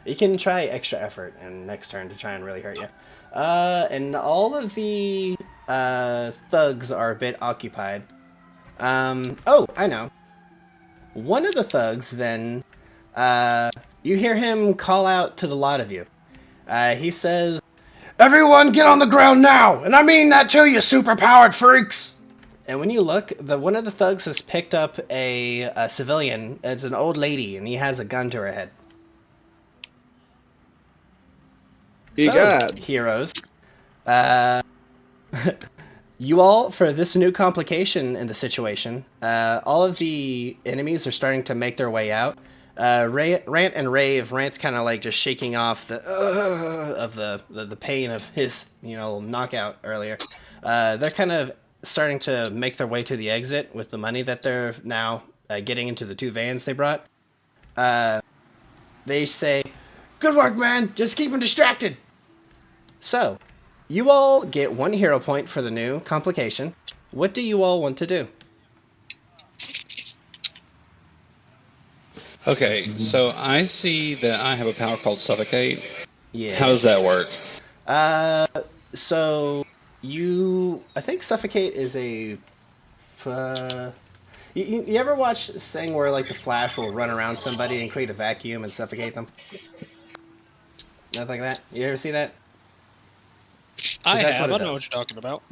He can try extra effort and next turn to try and really hurt you. And all of the thugs are a bit occupied. Oh, I know. One of the thugs then, you hear him call out to the lot of you. He says, "Everyone get on the ground now! And I mean that too, you super-powered freaks!" And when you look, one of the thugs has picked up a civilian. It's an old lady, and he has a gun to her head. Egads. Heroes, you all, for this new complication in the situation, all of the enemies are starting to make their way out. Rant and Rave. Rant's kind of like just shaking off the pain of his knockout earlier. They're kind of starting to make their way to the exit with the money that they're now getting into the 2 vans they brought. They say, "Good work, man. Just keep him distracted." So, you all get 1 hero point for the new complication. What do you all want to do? Okay, so I see that I have a power called Suffocate. Yeah. How does that work? So I think Suffocate is a. You ever watch this thing where like the Flash will run around somebody and create a vacuum and suffocate them? Nothing like that. You ever see that? I that's have. what I it know does. what you're talking about.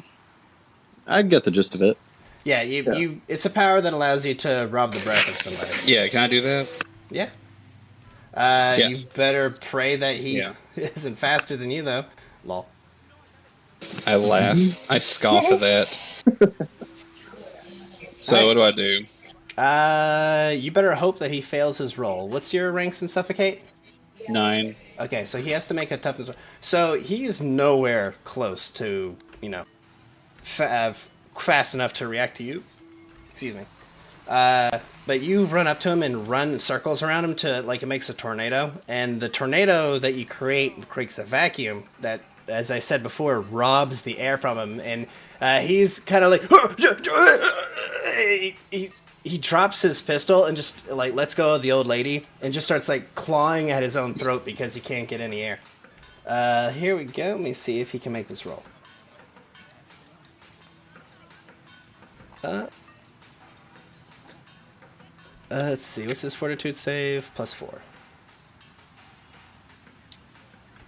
I get the gist of it. Yeah. It's a power that allows you to rob the breath of somebody. Yeah, can I do that? Yeah. Yeah. You better pray that he Yeah. isn't faster than you, though. Lol. I laugh. I scoff at that. So what do I do? You better hope that he fails his roll. What's your ranks in Suffocate? 9. Okay, so he has to make a toughness roll. So he's nowhere close to, fast enough to react to you. Excuse me. But you run up to him and run circles around him to like it makes a tornado, and the tornado that you creates a vacuum that, as I said before, robs the air from him, and he's kind of like he drops his pistol and just like lets go of the old lady and just starts like clawing at his own throat because he can't get any air. Here we go. Let me see if he can make this roll. Let's see. What's his fortitude save? +4.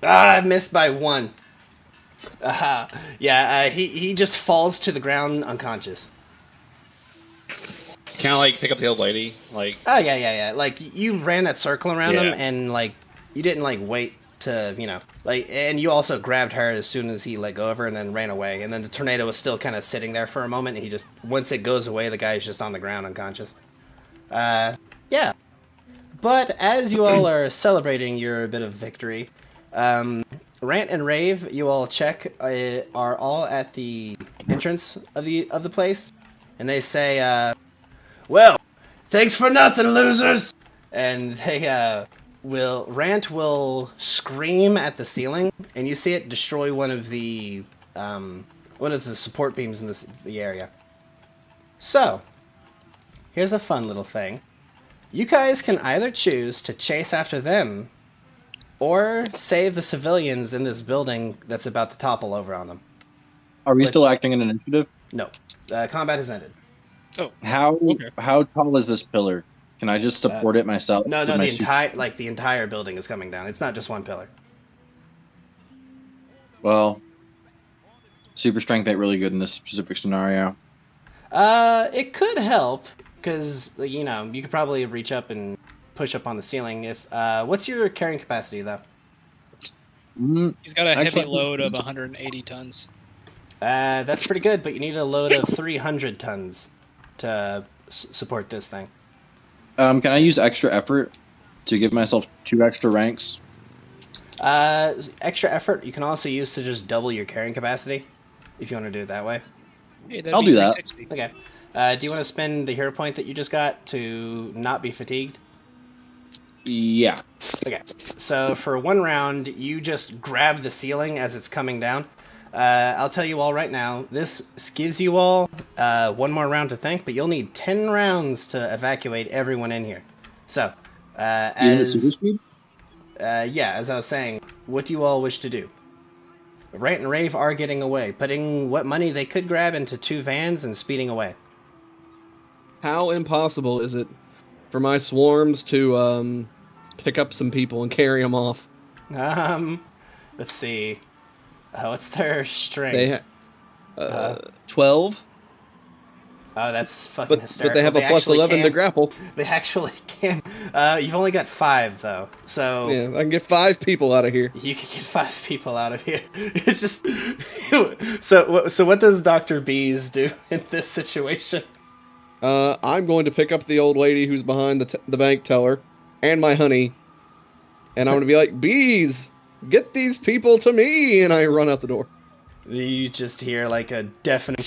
I missed by 1. Yeah, he just falls to the ground unconscious. Can I like pick up the old lady? Like, Oh, yeah. Like, you ran that circle around him, Yeah. and, like, you didn't, like, wait to, like, and you also grabbed her as soon as he let go of her and then ran away. And then the tornado was still kind of sitting there for a moment, and he just, once it goes away, the guy's just on the ground unconscious. Yeah. But as you all are celebrating your bit of victory, Rant and Rave, you all check, are all at the entrance of the place, and they say, well, thanks for nothing, losers! And they, Rant will scream at the ceiling, and you see it destroy one of the support beams in the area. So, here's a fun little thing. You guys can either choose to chase after them, or save the civilians in this building that's about to topple over on them. Are we still acting in initiative? No. Combat has ended. How Okay. how tall is this pillar? Can I just support it myself? No, with my the entire building is coming down. It's not just one pillar. Well, super strength ain't really good in this specific scenario. It could help, because, you could probably reach up and push up on the ceiling. If what's your carrying capacity, though? He's got a heavy Actually- load of 180 tons. That's pretty good, but you need a load of 300 tons to support this thing. Can I use extra effort to give myself 2 extra ranks? Extra effort you can also use to just double your carrying capacity, if you want to do it that way. Hey, that'd I'll be do that. 360. Okay. Do you want to spend the hero point that you just got to not be fatigued? Yeah. Okay. So for 1 round, you just grab the ceiling as it's coming down. I'll tell you all right now, this gives you all 1 more round to think, but you'll need 10 rounds to evacuate everyone in here. So, Even at super speed? as I was saying, what do you all wish to do? Rant and Rave are getting away, putting what money they could grab into 2 vans and speeding away. How impossible is it for my swarms to pick up some people and carry them off? Let's see. What's their strength? They 12, Oh, that's fucking but hysterical. they have a plus actually 11 to can. grapple. They actually can. You've only got 5 though, so Yeah, I can get 5 people out of here. you can get 5 people out of here. It's just so. What does Dr. Bees do in this situation? I'm going to pick up the old lady who's behind the bank teller and my honey, and I'm going to be like, Bees, get these people to me, and I run out the door. You just hear like a deafening,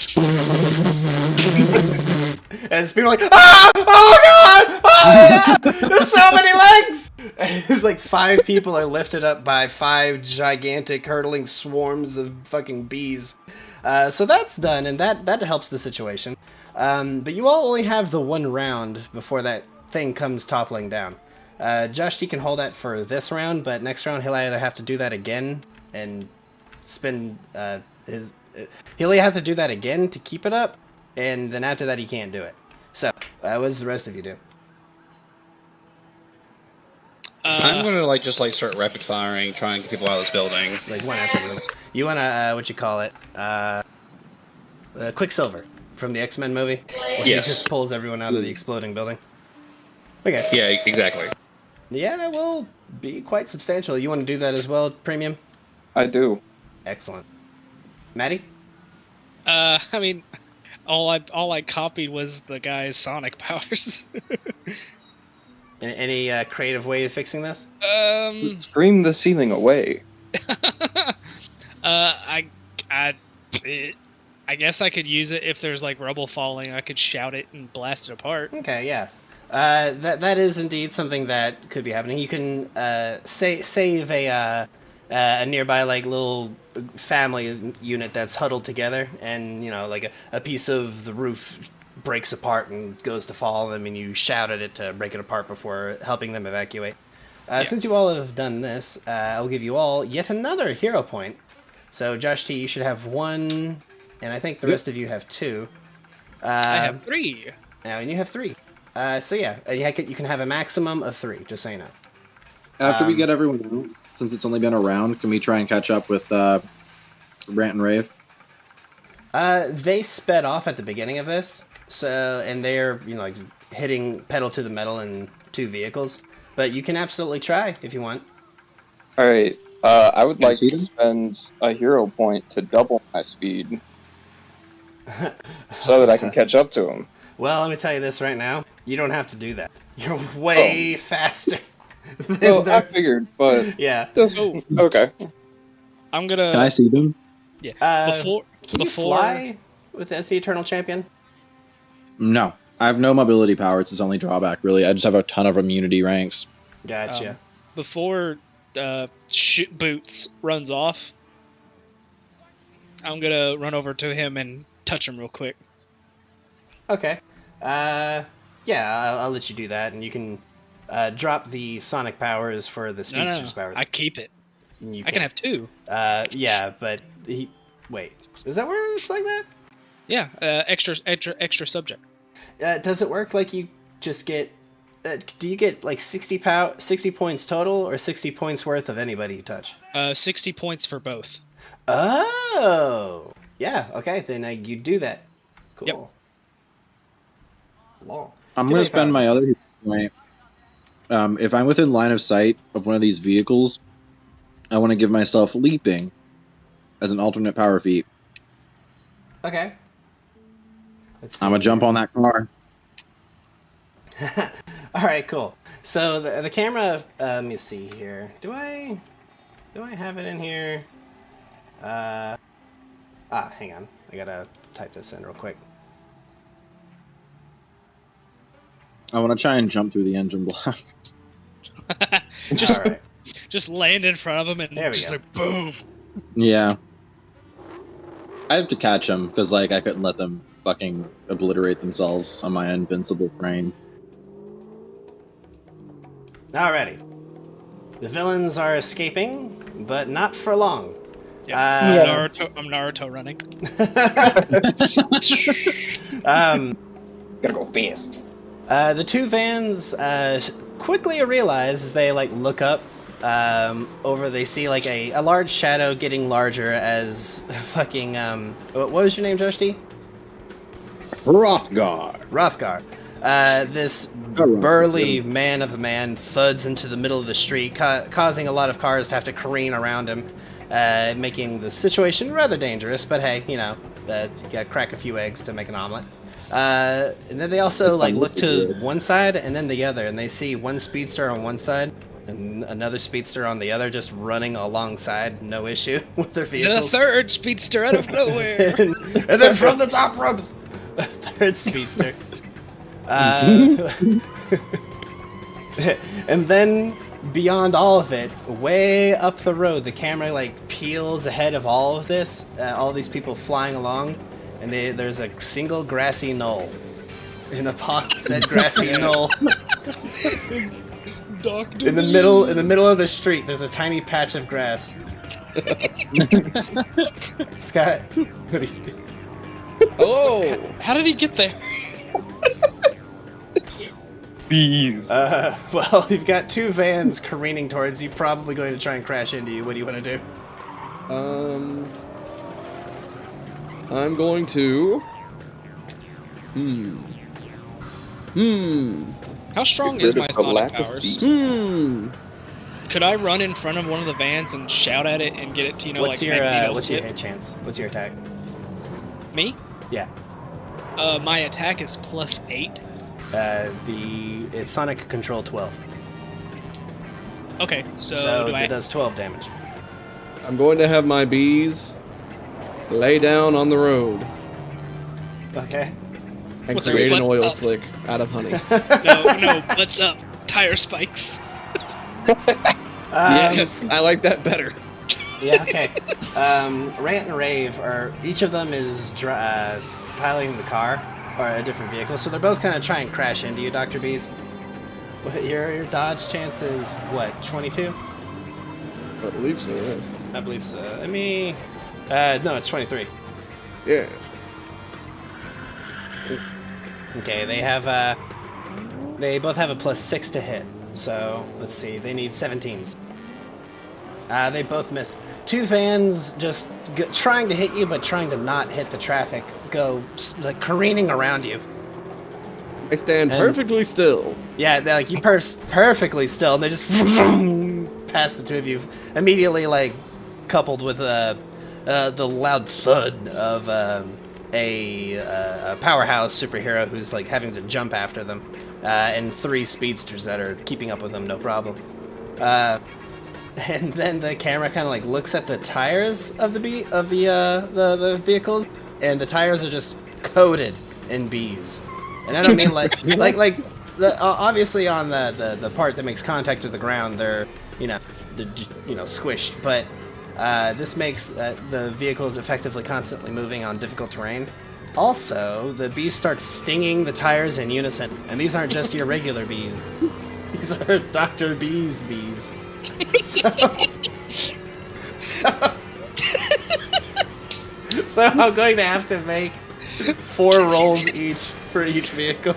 and people are like, "Ah! Oh god! Oh, yeah! There's so many legs!" And it's like 5 people are lifted up by 5 gigantic hurtling swarms of fucking bees. So that's done, and that helps the situation. But you all only have the 1 round before that thing comes toppling down. Josh, he can hold that for this round, but next round he'll either have to do that again and spend he'll have to do that again to keep it up, and then after that he can't do it. So, what does the rest of you do? I'm gonna just start rapid firing, trying to get people out of this building. Like one after the other. You wanna what you call it? Quicksilver from the X-Men movie. Where Yes. He just pulls everyone out of the exploding building. Okay. Yeah, exactly. Yeah, that will be quite substantial. You want to do that as well, Premium? I do. Excellent. Maddie? I mean, all I copied was the guy's sonic powers. Any creative way of fixing this? Scream the ceiling away. I I guess I could use it if there's like rubble falling. I could shout it and blast it apart. Okay, yeah. That is indeed something that could be happening. You can save a nearby like little family unit that's huddled together, and like a piece of the roof breaks apart and goes to fall on them, and you shout at it to break it apart before helping them evacuate. Since you all have done this, I'll give you all yet another hero point. So Josh T, you should have 1, and I think the rest of you have 2. I have 3. Now, and you have 3. So yeah, you can have a maximum of 3, just so you know. After we get everyone out, since it's only been a round, can we try and catch up with Rant and Rave? They sped off at the beginning of this, and they're like hitting pedal to the metal in 2 vehicles. But you can absolutely try if you want. All right. I would Can I like see to them? spend a hero point to double my speed, so that I can catch up to him. Well, let me tell you this right now. You don't have to do that. You're way faster. Than Well, I the- figured, but yeah. So okay. I'm gonna. Can I see them? Yeah. Can you fly as the Eternal Champion? No. I have no mobility power. It's its only drawback, really. I just have a ton of immunity ranks. Gotcha. Before Boots runs off, I'm gonna run over to him and touch him real quick. Okay. Yeah, I'll let you do that, and you can drop the sonic powers for the speedster's powers. I keep it. You I can have 2. Yeah, but wait. Is that where it's like that? Yeah. Extra subject. Does it work like you just get? Do you get like 60 points total, or 60 points worth of anybody you touch? 60 points for both. Oh, yeah. Okay, then you do that. Cool. Yep. Long. I'm Give going me to spend my other point. If I'm within line of sight of one of these vehicles, I want to give myself leaping as an alternate power feat. Okay. Let's I'm going to jump on that car. All right, cool. So the camera. Let me see here. Do I have it in here? Hang on. I gotta type this in real quick. I want to try and jump through the engine block. just All right. just land in front of him and There we just go. like boom. Yeah. I have to catch them, because I couldn't let them fucking obliterate themselves on my invincible frame. Alrighty. The villains are escaping, but not for long. Yeah. I'm Naruto running. Gotta go fast. The 2 vans quickly realize as they look up over. They see a large shadow getting larger as fucking what was your name, Josh T? Hrothgar. Hrothgar. This burly man of a man thuds into the middle of the street, causing a lot of cars to have to careen around him, making the situation rather dangerous. But hey, you gotta crack a few eggs to make an omelet. And then they also look to one side and then the other, and they see one speedster on one side and another speedster on the other, just running alongside, no issue with their And vehicles. a third speedster out of nowhere. and then from the top ropes, a third speedster. And then beyond all of it, way up the road, the camera peels ahead of all of this, all these people flying along, and there's a single grassy knoll. And upon said grassy knoll, Doctor in the middle of the street, there's a tiny patch of grass. Scott, what do you do? Oh, how did he get there? Bees. Well, you've got 2 vans careening towards you, probably going to try and crash into you. What do you want to do? I'm going to. How strong Get is rid my of the sonic lack of powers? bees. Could I run in front of one of the vans and shout at it and get it to What's your Magneto's hit hit? chance? What's your attack? Me? Yeah. My attack is +8. It's Sonic Control 12. Okay, so, So do I? it does 12 damage. I'm going to have my bees lay down on the road. Okay. And With their create an butt oil up. slick out of honey. No, butts up, tire spikes. Yeah, I like that better. Yeah, okay. Rant and Rave are each of them is piloting the car or a different vehicle, so they're both kind of trying to crash into you, Dr. Bees. Your dodge chance is what, 22? I believe so, yeah. I believe so. No, it's 23. Yeah. Okay, they both have a +6 to hit. So let's see, they need 17s. They both miss. Two vans just trying to hit you, but trying to not hit the traffic. Go like careening around you. I stand perfectly still. Yeah, they're like you perfectly still, and they just past the two of you immediately, like coupled with the loud thud of a powerhouse superhero who's like having to jump after them, and 3 speedsters that are keeping up with them, no problem. And then the camera kind of like looks at the tires of the vehicles, and the tires are just coated in bees. And I don't mean like obviously on the part that makes contact with the ground, they're squished, but this makes the vehicles effectively constantly moving on difficult terrain. Also, the bees start stinging the tires in unison, and these aren't just your regular bees. These are Dr. Bees bees. So I'm going to have to make 4 rolls each for each vehicle.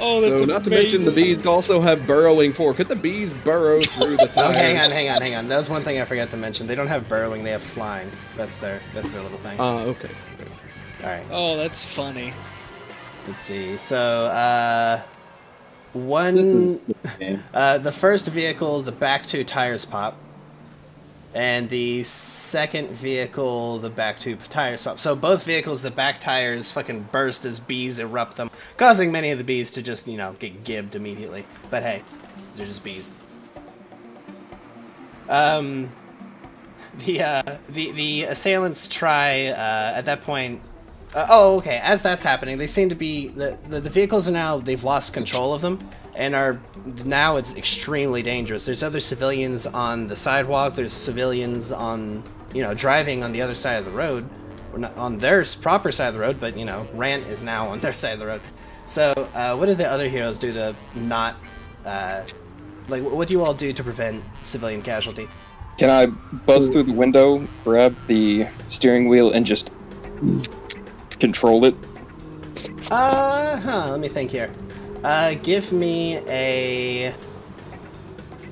Oh, that's so not to mention the bees also have burrowing 4. Could the bees burrow through the tires? Oh, hang on. That was one thing I forgot to mention. They don't have burrowing, they have flying. That's their little thing. Okay. Alright. Oh, that's funny. Let's see. So, the first vehicle, the back 2 tires pop. And the second vehicle, the back 2 tires pop. So both vehicles, the back tires fucking burst as bees erupt them, causing many of the bees to just, get gibbed immediately. But hey, they're just bees. The assailants try, at that point... okay, as that's happening, they seem to be... The vehicles are now... They've lost control of them. And now it's extremely dangerous. There's other civilians on the sidewalk. There's civilians on, driving on the other side of the road. Or not on their proper side of the road, but, Rant is now on their side of the road. So, what do the other heroes do to not, what do you all do to prevent civilian casualty? Can I buzz through the window, grab the steering wheel, and just control it? Let me think here. Give me a...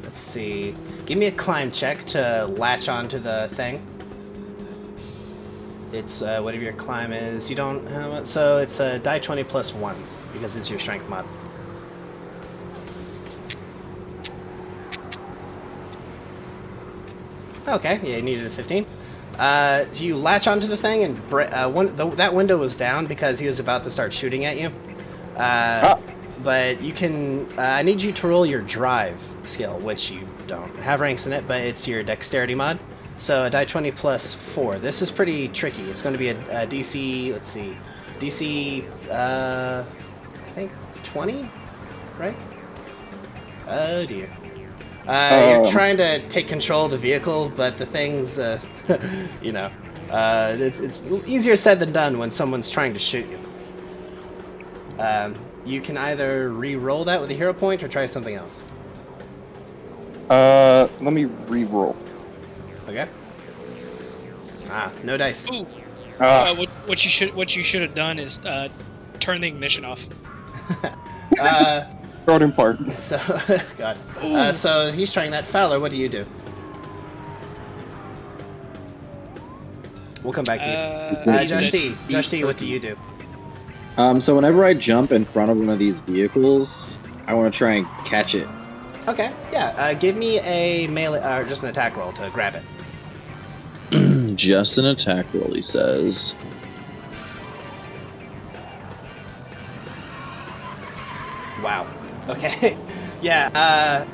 Let's see. Give me a climb check to latch onto the thing. It's, whatever your climb is. You don't have it. So it's a die 20 plus 1, because it's your strength mod. Okay, yeah, you needed a 15. You latch onto the thing, and that window was down because he was about to start shooting at you. But you can... I need you to roll your drive skill, which you don't have ranks in it, but it's your dexterity mod. So a die 20 plus 4. This is pretty tricky. It's going to be a DC... Let's see. DC... I think 20? Right? Oh, dear. You're trying to take control of the vehicle, but the thing's... it's easier said than done when someone's trying to shoot you. You can either re-roll that with a hero point or try something else. Let me re-roll. Okay. No dice. Ooh. What you should have done is turn the ignition off. Throw it in park. So, God. So he's trying that. Fowler, what do you do? We'll come back to you. Josh D, what do you do? So whenever I jump in front of one of these vehicles, I want to try and catch it. Okay, yeah. Give me a melee, or just an attack roll to grab it. Just an attack roll, he says. Wow. Okay. Yeah,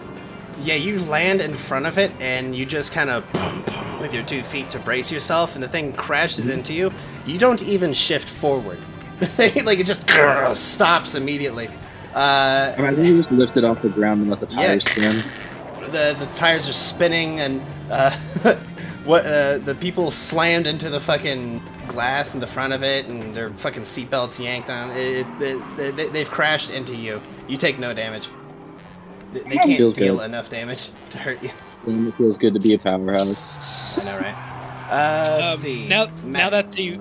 you land in front of it, and you just kind of boom, with your 2 feet to brace yourself, and the thing crashes into you. You don't even shift forward. The thing, like, it just stops immediately. I mean, I think you just lift it off the ground and let the tires spin. The tires are spinning, and the people slammed into the fucking glass in the front of it, and their fucking seatbelts yanked on. They've crashed into you. You take no damage. They can't Feels deal good. enough damage to hurt you. And it feels good to be a powerhouse. I know, right? Let's see. Now Matt. that the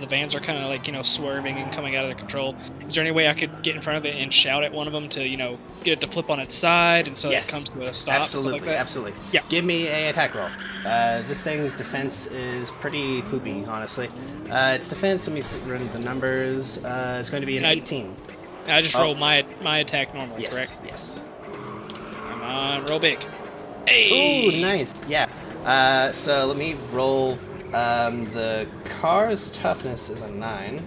vans are kind of like swerving and coming out of control, is there any way I could get in front of it and shout at one of them to get it to flip on its side and so Yes. it comes to a stop? Absolutely, stuff like that? absolutely. Yeah. Give me a attack roll. This thing's defense is pretty poopy, honestly. Its defense, let me run the numbers. It's going to be an 18. I just roll my attack normally, Yes, correct? yes. Come on, roll big. Hey! Ooh, nice. Yeah. So let me roll. The car's toughness is a 9.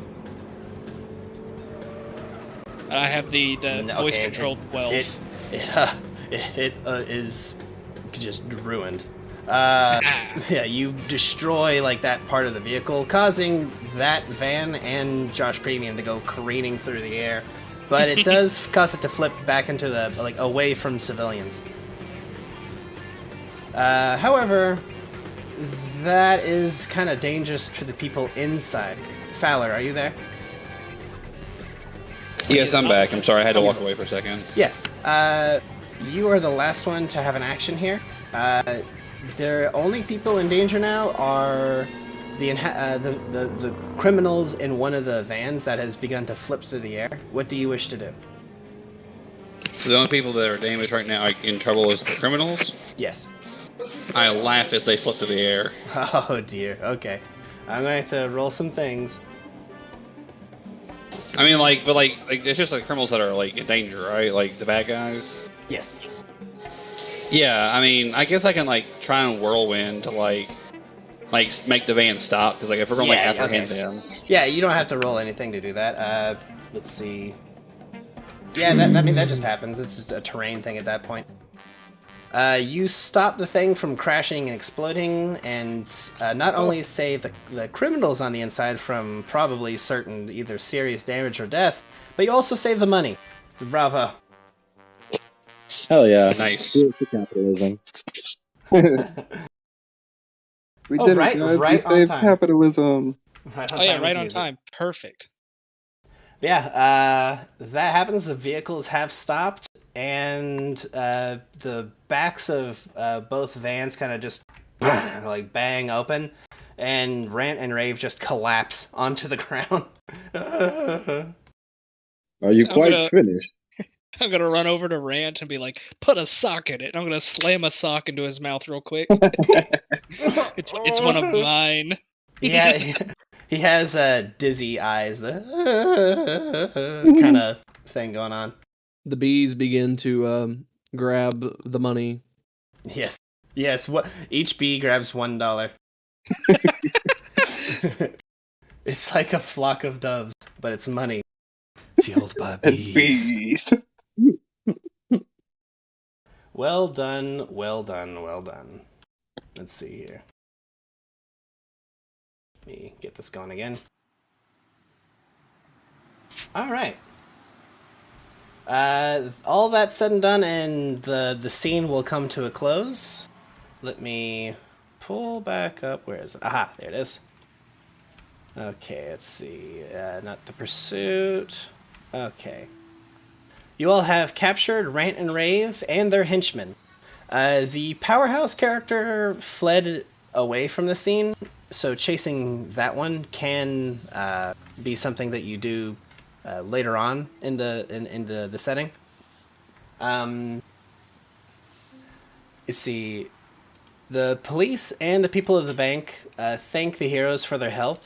I have the voice controlled 12. It is just ruined. Yeah, you destroy like that part of the vehicle, causing that van and Josh Premium to go careening through the air. But it does cause it to flip back into the away from civilians. However, that is kind of dangerous to the people inside. Fowler, are you there? Yes, I'm back. I'm sorry, I had to walk away for a second. Yeah. You are the last one to have an action here. The only people in danger now are the criminals in one of the vans that has begun to flip through the air. What do you wish to do? So the only people that are damaged right now in trouble is the criminals. Yes. I laugh as they flip through the air. Oh dear. Okay. I'm going to roll some things. I mean, but it's just like criminals that are in danger, right? Like the bad guys. Yes. Yeah, I mean, I guess I can try and whirlwind to make the van stop because if we're going to apprehend them. Yeah, you don't have to roll anything to do that. Let's see. Yeah, that just happens. It's just a terrain thing at that point. You stop the thing from crashing and exploding, and not only save the criminals on the inside from probably certain either serious damage or death, but you also save the money. Bravo. Hell yeah. Nice. Here's the capitalism. We Oh, did it, right- guys. right We on saved time. capitalism. Right on Oh yeah, time right with on music. time. Perfect. Yeah, that happens. The vehicles have stopped, and the backs of both vans kind of just bang open, and Rant and Rave just collapse onto the ground. Are you I'm quite gonna- finished? I'm gonna run over to Rant and be like, "Put a sock in it." And I'm gonna slam a sock into his mouth real quick. It's one of mine. Yeah, he has dizzy eyes, the kind of thing going on. The bees begin to grab the money. Yes. What? Each bee grabs $1. It's like a flock of doves, but it's money fueled by bees. Well done, well done, well done. Let's see here. Let me get this going again. All right. All that said and done, and the scene will come to a close. Let me pull back up. Where is it? Aha, there it is. Okay, let's see. Not the pursuit. Okay. You all have captured Rant and Rave and their henchmen. The powerhouse character fled away from the scene, so chasing that one can be something that you do later on in the setting. Let's see. The police and the people of the bank thank the heroes for their help,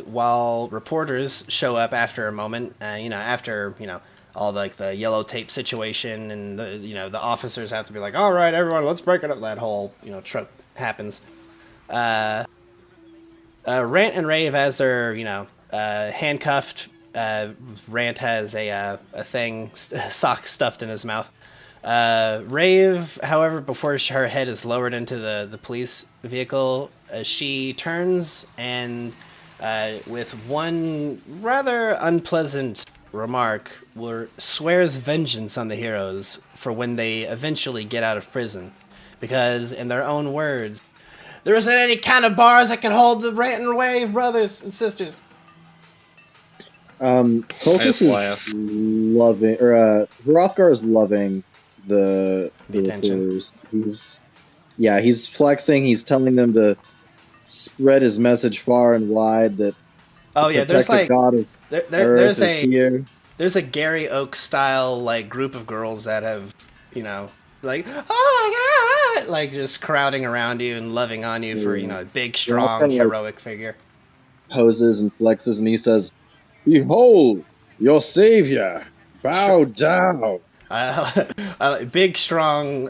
while reporters show up after a moment. After all the yellow tape situation, and the officers have to be like, all right, everyone, let's break it up. That whole trope happens. Rant and Rave, as they're handcuffed, Rant has a sock stuffed in his mouth. Rave, however, before her head is lowered into the police vehicle, she turns and with one rather unpleasant remark, swears vengeance on the heroes for when they eventually get out of prison. Because, in their own words, there isn't any kind of bars that can hold the ranting wave, brothers and sisters. Tolkis is loving, or Hrothgar is loving the attention. recruiters. He's flexing. He's telling them to spread his message far and wide. That there's like God of there's Earth is here. There's a Gary Oak style like group of girls that have like, oh my god, like just crowding around you and loving on you for a big, strong, heroic figure. Poses and flexes, and he says, Behold, your savior. Bow down. Big, strong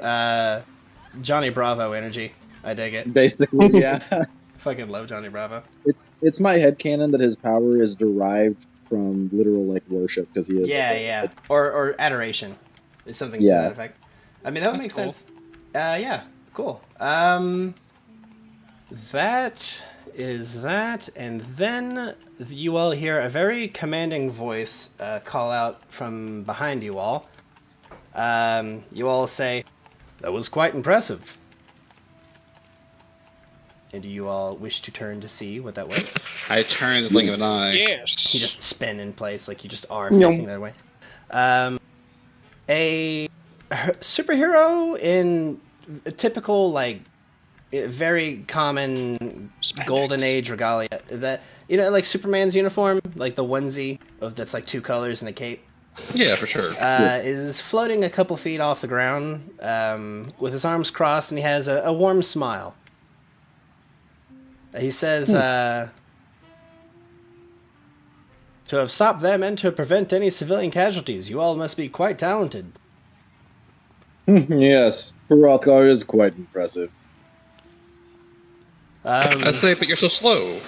Johnny Bravo energy. I dig it. Basically, yeah. Fucking love Johnny Bravo. It's my headcanon that his power is derived from literal like worship because he is. Or adoration. Is something to that effect. I mean, that would make cool. sense. Yeah, cool. That is that, and then you all hear a very commanding voice call out from behind you all. You all say, "That was quite impressive." And do you all wish to turn to see what that was? I turn the blink of an eye. Yes. You just spin in place like you just are facing that way. A superhero in a typical, like, very common Spandex. golden age regalia. That like Superman's uniform, like the onesie that's like two colors and a cape. Yeah, for sure. Is floating a couple feet off the ground with his arms crossed, and he has a warm smile. He says, to have stopped them and to prevent any civilian casualties, you all must be quite talented. Yes, Hrothgar is quite impressive. I'd say, but you're so slow.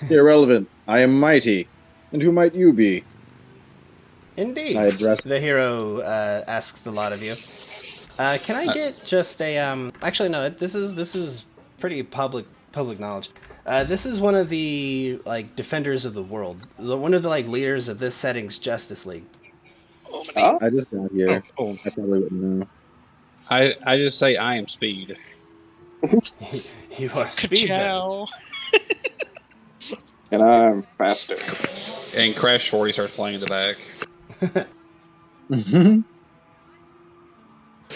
Irrelevant. I am mighty. And who might you be? Indeed. I address The hero asks the lot of you. Can I get just a Actually, no. This is pretty public knowledge. This is one of the like defenders of the world. One of the like leaders of this setting's Justice League. I just got here. Oh, cool. I probably wouldn't know. I just say I am speed. You are speed. Ciao. And I'm faster. And Crash 40 starts playing in the back.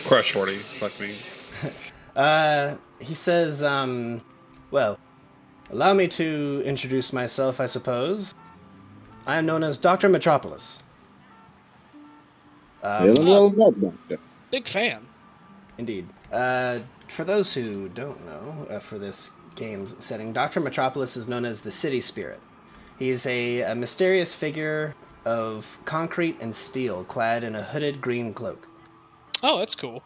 Crash 40, fuck me. He says, well, allow me to introduce myself, I suppose. I am known as Dr. Metropolis. Big fan. Indeed. For those who don't know, for this game's setting, Dr. Metropolis is known as the City Spirit. He's a mysterious figure of concrete and steel, clad in a hooded green cloak. Oh, that's cool.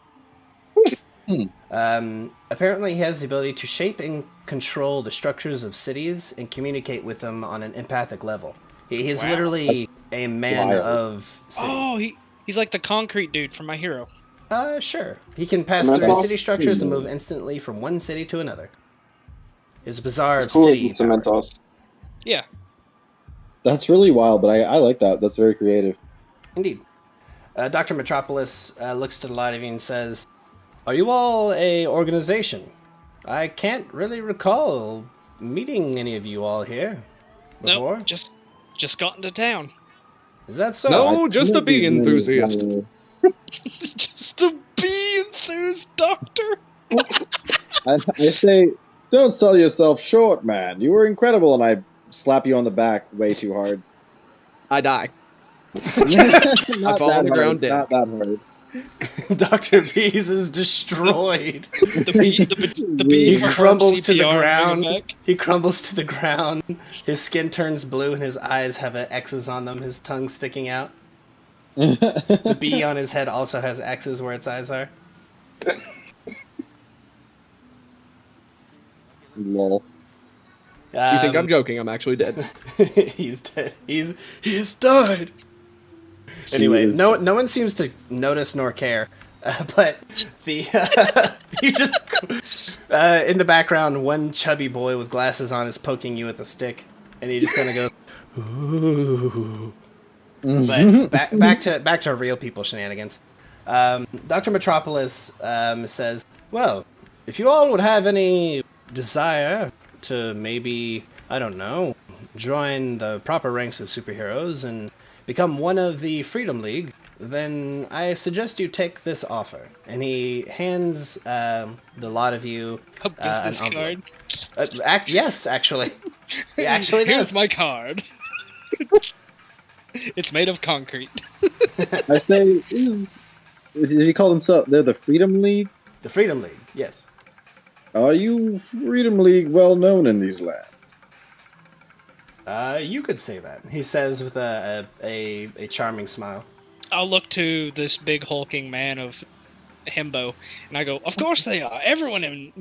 Apparently, he has the ability to shape and control the structures of cities and communicate with them on an empathic level. He's literally a man of city. Oh, he's like the concrete dude from My Hero. Sure. He can pass through city structures and move instantly from one city to another. His bizarre It's cool city with power. Cementos. Yeah. That's really wild, but I like that. That's very creative. Indeed. Dr. Metropolis looks to the lot of you and says, "Are you all a organization? I can't really recall meeting any of you all here before. Nope, just got into town. Is that so?" No, just a bee enthusiast. Just a bee enthused doctor. I say, don't sell yourself short, man. You were incredible, and I slap you on the back way too hard. I die. I fall on the ground dead. Not that hard. Dr. Bees is destroyed. The bees He were crumbles to the CPR, ground. bring him back. He crumbles to the ground. His skin turns blue and his eyes have X's on them, his tongue sticking out. The bee on his head also has X's where its eyes are. Lol. You think I'm joking? I'm actually dead. He's dead. He's died. Anyway, Jeez. no one seems to notice nor care. But the you just In the background, one chubby boy with glasses on is poking you with a stick, and he just kind of goes, "Ooh." But back to real people shenanigans. Dr. Metropolis says, "Well, if you all would have any desire to maybe, I don't know, join the proper ranks of superheroes and become one of the Freedom League, then I suggest you take this offer." And he hands the lot of you A business an envelope. card. Yes, actually. He actually Here's does. my card. It's made of concrete. I say, did you call themselves? They're the Freedom League. The Freedom League, yes. Are you Freedom League well known in these lands? You could say that. He says with a charming smile. I'll look to this big hulking man of himbo, and I go, "Of course they are. Everyone in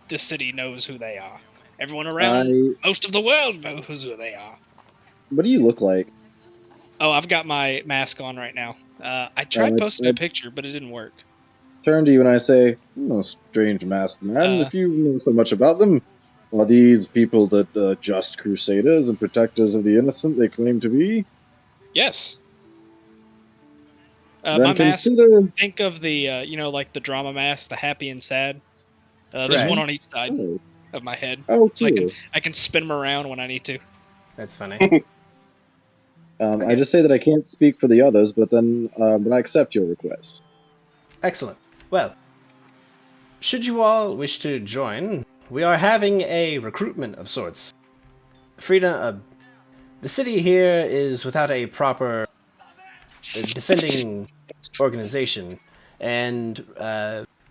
the city knows who they are. Everyone around most of the world knows who they are." What do you look like? Oh, I've got my mask on right now. I tried posting a picture, but it didn't work. Turn to you and I say, "Oh, strange masked man. If you know so much about them, are these people the just crusaders and protectors of the innocent they claim to be?" Yes. Then My consider. mask. Think of the like the drama mask, the happy and sad. There's Right. one on each side Oh, of my head, oh so cool. I can spin them around when I need to. That's funny. I just say that I can't speak for the others, but I accept your request. Excellent. Well, should you all wish to join, we are having a recruitment of sorts. Frida, the city here is without a proper defending organization, and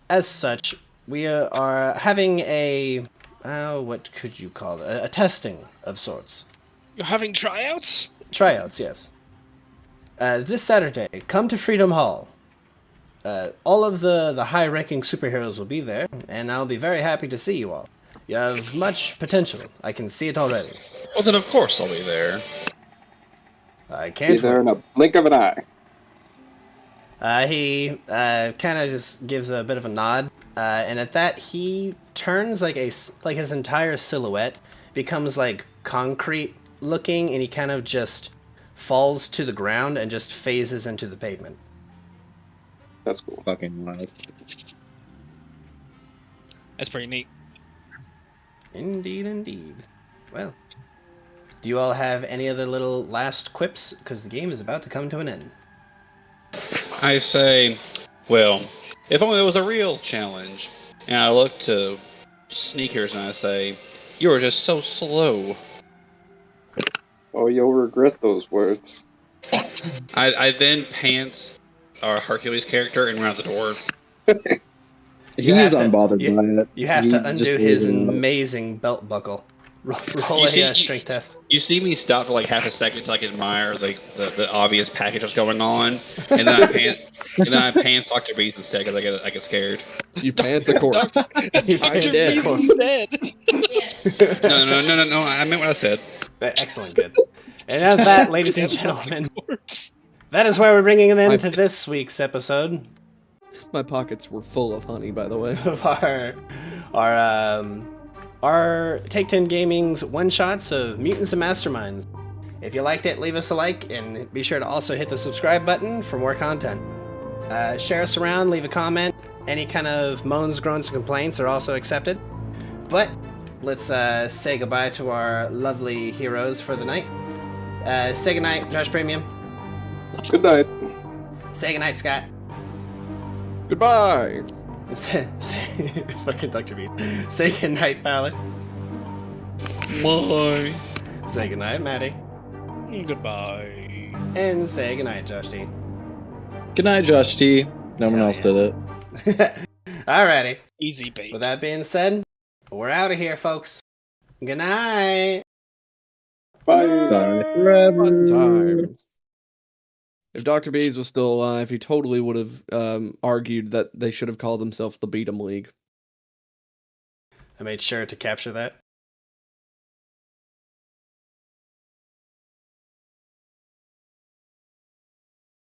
as such, we are having a what could you call it? A testing of sorts. You're having tryouts? Tryouts, yes. This Saturday, come to Freedom Hall. All of the high-ranking superheroes will be there, and I'll be very happy to see you all. You have much potential. I can see it already. Well, then of course I'll be there. I Be can't there in wait. a blink of an eye. He kind of just gives a bit of a nod, and at that he turns like his entire silhouette becomes like concrete looking, and he kind of just falls to the ground and just phases into the pavement. That's cool. Fucking wild. That's pretty neat. Indeed, indeed. Well, do you all have any other little last quips? Because the game is about to come to an end. I say, well, if only there was a real challenge. And I look to Sneakers and I say, you are just so slow. Oh, you'll regret those words. I then pants our Hercules character and run out the door. He You is have to- unbothered by it. You have He to just undo his lays it out. amazing belt buckle. Roll You a see- strength test. You see me stop for like half a second to like admire the obvious package that's going on, and then I pants Dr. Beast instead because I get scared. You pants a corpse. Dr. dead. Beast is dead. No. I meant what I said. Excellent, good. And at that, ladies and gentlemen, that is where we're bringing an end to this week's episode My pockets were full of honey, by the way. of our Take 10 Gaming's one-shots of Mutants and Masterminds. If you liked it, leave us a like, and be sure to also hit the subscribe button for more content. Share us around, leave a comment. Any kind of moans, groans, and complaints are also accepted. But let's say goodbye to our lovely heroes for the night. Say goodnight, Josh Premium. Good night. Say goodnight, Scott. Goodbye. Fucking Dr. Beat. Say goodnight, Fallon. Bye. Say goodnight, Maddie. Goodbye. And say goodnight, Josh T. Good night, Josh T. No one Hell else yeah. did it. Alrighty. Easy bait. With that being said, we're out of here, folks. Good night. Bye. Bye forever. Fun times. If Dr. Bees was still alive, he totally would have argued that they should have called themselves the Beat'em League. I made sure to capture that.